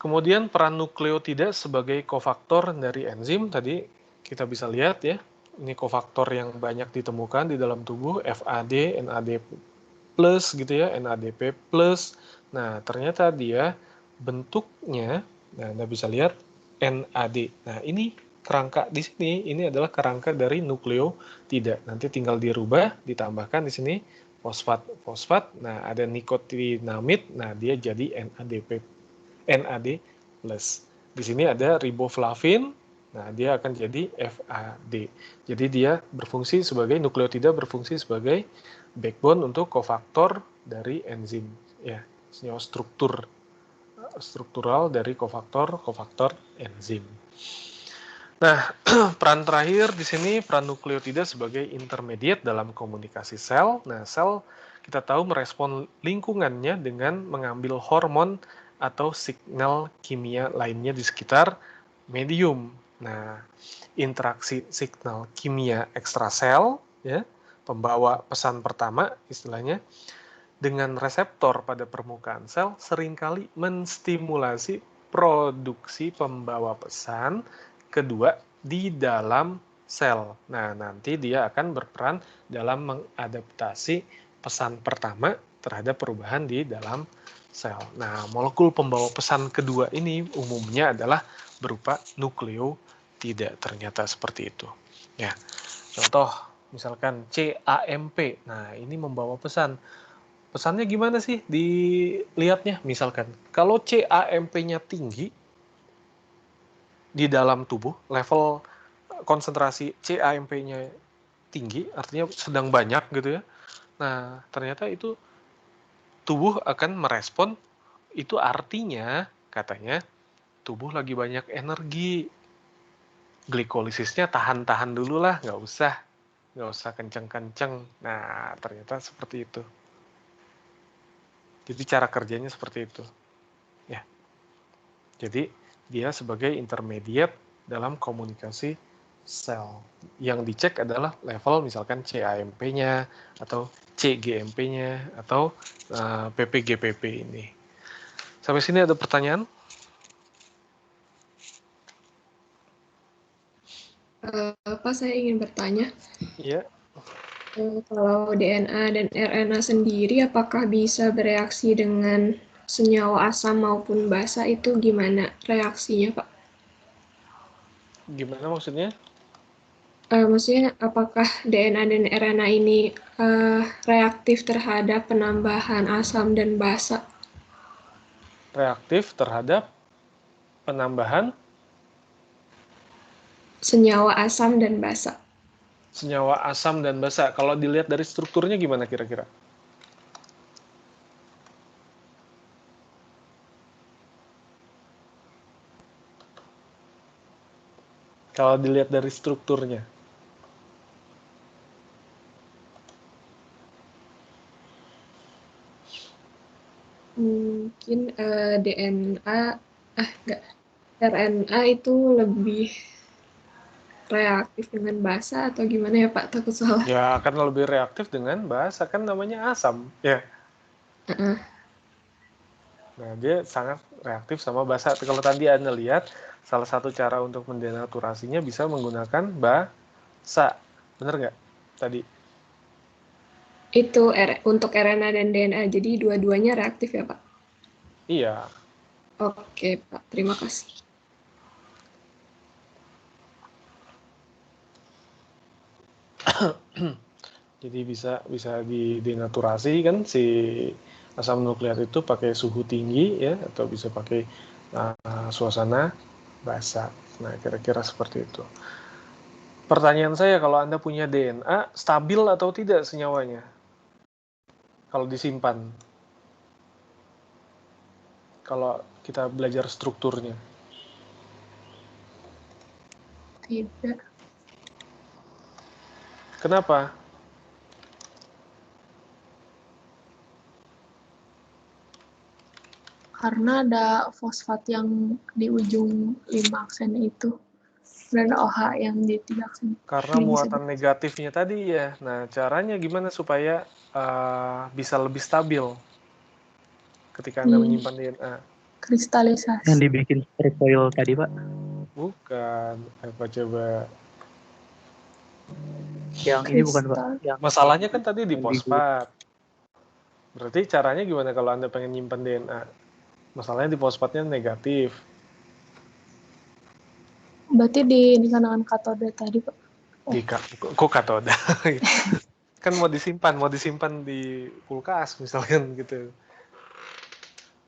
Kemudian peran nukleotida sebagai kofaktor dari enzim, tadi kita bisa lihat ya, ini kofaktor yang banyak ditemukan di dalam tubuh, FAD, NAD+, gitu ya, NADP+. Nah, ternyata dia bentuknya, nah Anda bisa lihat NAD. Nah, ini kerangka di sini, ini adalah kerangka dari nukleotida. Nanti tinggal dirubah, ditambahkan di sini fosfat. Nah, ada nikotinamid, nah dia jadi NAD+. Di sini ada riboflavin, nah dia akan jadi FAD. Jadi dia berfungsi sebagai nukleotida, berfungsi sebagai backbone untuk kofaktor dari enzim, ya, senyawa struktural dari kofaktor enzim. Nah, peran terakhir di sini peran nukleotida sebagai intermediate dalam komunikasi sel. Nah, sel kita tahu merespon lingkungannya dengan mengambil hormon atau signal kimia lainnya di sekitar medium. Nah, interaksi signal kimia ekstrasel, ya, pembawa pesan pertama istilahnya, dengan reseptor pada permukaan sel seringkali menstimulasi produksi pembawa pesan kedua di dalam sel. Nah, nanti dia akan berperan dalam mengadaptasi pesan pertama terhadap perubahan di dalam sel. Nah, molekul pembawa pesan kedua ini umumnya adalah berupa nukleotida, ternyata seperti itu. Ya, contoh misalkan CAMP. Nah, ini membawa pesan. Pesannya gimana sih dilihatnya? Misalkan, kalau CAMP-nya tinggi di dalam tubuh, level konsentrasi CAMP-nya tinggi, artinya sedang banyak gitu ya. Nah, ternyata itu tubuh akan merespon, itu artinya katanya tubuh lagi banyak energi. Glikolisisnya tahan-tahan dulu lah, nggak usah kenceng-kenceng. Nah, ternyata seperti itu. Jadi cara kerjanya seperti itu. Ya. Jadi dia sebagai intermediate dalam komunikasi sel. Yang dicek adalah level misalkan CAMP-nya atau CGMP-nya atau PPGPP ini. Sampai sini ada pertanyaan? Pak, saya ingin bertanya, Iya. kalau DNA dan RNA sendiri apakah bisa bereaksi dengan senyawa asam maupun basa, itu gimana reaksinya, Pak? Gimana maksudnya? Maksudnya apakah DNA dan RNA ini reaktif terhadap penambahan asam dan basa? Reaktif terhadap penambahan Senyawa asam dan basa. senyawa asam dan basa. Kalau dilihat dari strukturnya gimana kira-kira? Kalau dilihat dari strukturnya. Mungkin DNA, enggak, RNA itu lebih reaktif dengan basa atau gimana ya Pak? Takut salah. Ya akan lebih reaktif dengan basa, kan namanya asam. Ya. Nah, dia sangat reaktif sama basa. Kalau tadi Anda lihat, salah satu cara untuk mendenaturasinya bisa menggunakan basa. Bener nggak tadi? Itu untuk RNA dan DNA, jadi dua-duanya reaktif ya Pak? Iya. Oke Pak, terima kasih. Jadi bisa dinaturasi kan si asam nukleat itu pakai suhu tinggi ya, atau bisa pakai suasana basah. Nah, kira-kira seperti itu. Pertanyaan saya, kalau Anda punya DNA, stabil atau tidak senyawanya? Kalau disimpan. Kalau kita belajar strukturnya. Tidak. Kenapa? Karena ada fosfat yang di ujung 5 aksen itu. Dan OH yang di 3 aksen. Karena muatan negatifnya tadi ya. Nah, caranya gimana supaya bisa lebih stabil ketika Anda menyimpan DNA? Kristalisasi. Yang dibikin superfoil tadi, Pak. Bukan. Apa coba? Yang ini bukan, Pak. Yang Masalahnya kan tadi di fosfat. Berarti caranya gimana kalau Anda pengen nyimpan DNA? Masalahnya di fosfatnya negatif. Berarti digunakan katode tadi, Pak. Kok katoda? Kan mau disimpan di kulkas misalkan gitu.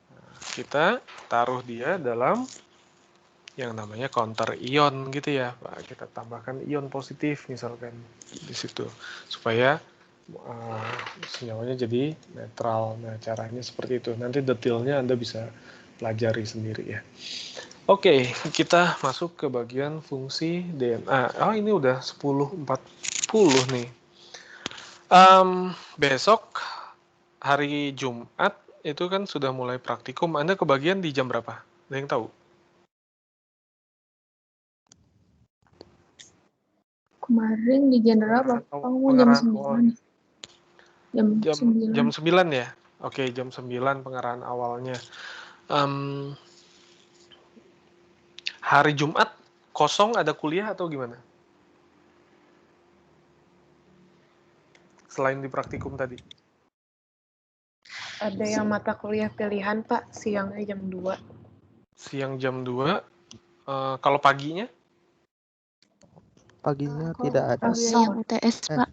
Nah, kita taruh dia dalam yang namanya counter ion gitu ya, Pak. Kita tambahkan ion positif misalkan di situ supaya senyawanya jadi netral. Nah, caranya seperti itu. Nanti detailnya Anda bisa pelajari sendiri ya. Oke, kita masuk ke bagian fungsi DNA. Oh, ini udah 10.40 nih. Besok hari Jumat itu kan sudah mulai praktikum. Anda kebagian di jam berapa? Ada yang tahu? Kemarin di general Bapak jam 9. Jam 9 ya? Oke, jam 9 pengarahan awalnya. Hari Jumat kosong ada kuliah atau gimana? Selain di praktikum tadi. Ada yang mata kuliah pilihan, Pak, siangnya jam 2. Siang jam 2. Kalau paginya? Paginya tidak ada. Ada yang UTS, Pak.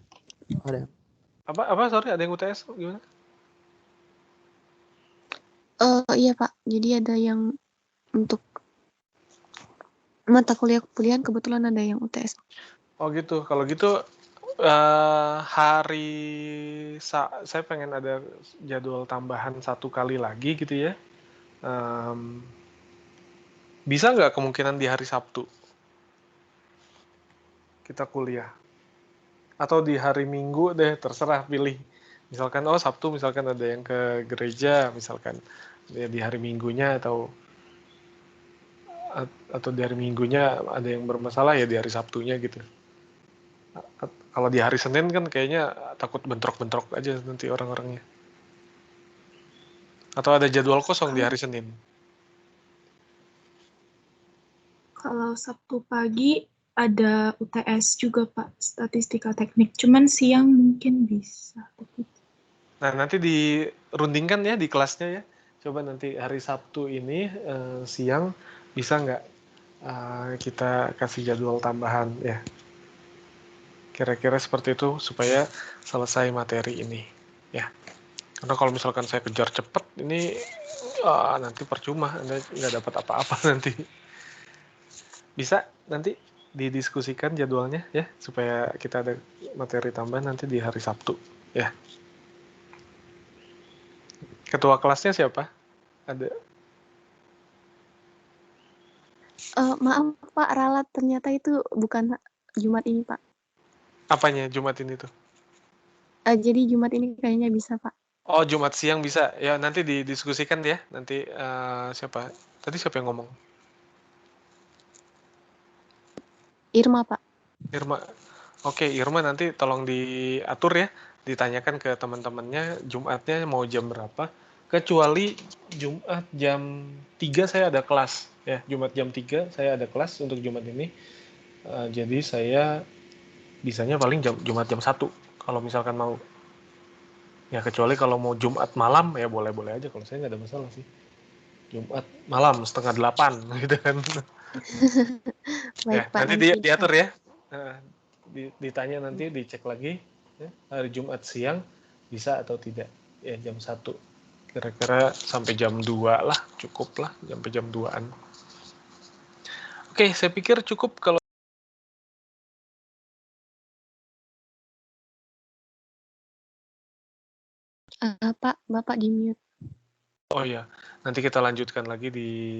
Ada. Apa? Sorry, ada yang UTS? Gimana? Iya, Pak. Jadi ada yang untuk mata kuliah kebetulan ada yang UTS. Oh gitu. Kalau gitu saya pengen ada jadwal tambahan 1 kali lagi gitu ya. Bisa nggak kemungkinan di hari Sabtu kita kuliah? Atau di hari Minggu deh, terserah pilih. Misalkan Sabtu misalkan ada yang ke gereja misalkan ya, di hari Minggunya atau di hari Minggunya ada yang bermasalah ya di hari Sabtunya gitu. Kalau di hari Senin kan kayaknya takut bentrok-bentrok aja nanti orang-orangnya. Atau ada jadwal kosong di hari Senin? Kalau Sabtu pagi ada UTS juga, Pak, statistika teknik. Cuman siang mungkin bisa. Nah, nanti dirundingkan ya di kelasnya ya. Coba nanti hari Sabtu ini siang bisa nggak kita kasih jadwal tambahan ya. Kira-kira seperti itu supaya selesai materi ini ya. Karena kalau misalkan saya kejar cepet ini nanti percuma, Anda nggak dapat apa-apa nanti. Bisa nanti didiskusikan jadwalnya ya supaya kita ada materi tambahan nanti di hari Sabtu ya. Ketua kelasnya siapa? Ada. Maaf, Pak, ralat ternyata itu bukan Jumat ini, Pak. Apanya Jumat ini tuh? Jadi Jumat ini kayaknya bisa, Pak. Oh, Jumat siang bisa. Ya, nanti didiskusikan ya. Nanti siapa? Tadi siapa yang ngomong? Irma, Pak. Irma. Oke, Irma nanti tolong diatur ya. Ditanyakan ke teman-temannya Jumatnya mau jam berapa. Kecuali Jumat jam 3 saya ada kelas. Ya, Jumat jam 3 saya ada kelas untuk Jumat ini. Jadi saya bisanya paling Jumat jam 1 kalau misalkan mau. Ya kecuali kalau mau Jumat malam ya boleh-boleh aja, kalau saya nggak ada masalah sih. Jumat malam 7:30 gitu kan. Baik, Ya, Pak, nanti diatur ya. Ditanya nanti, dicek lagi ya, hari Jumat siang bisa atau tidak ya, jam 1 kira-kira sampai jam 2 lah, cukup lah sampai jam 2-an. Oke, saya pikir cukup kalau Pak, Bapak di mute. oh ya, nanti kita lanjutkan lagi di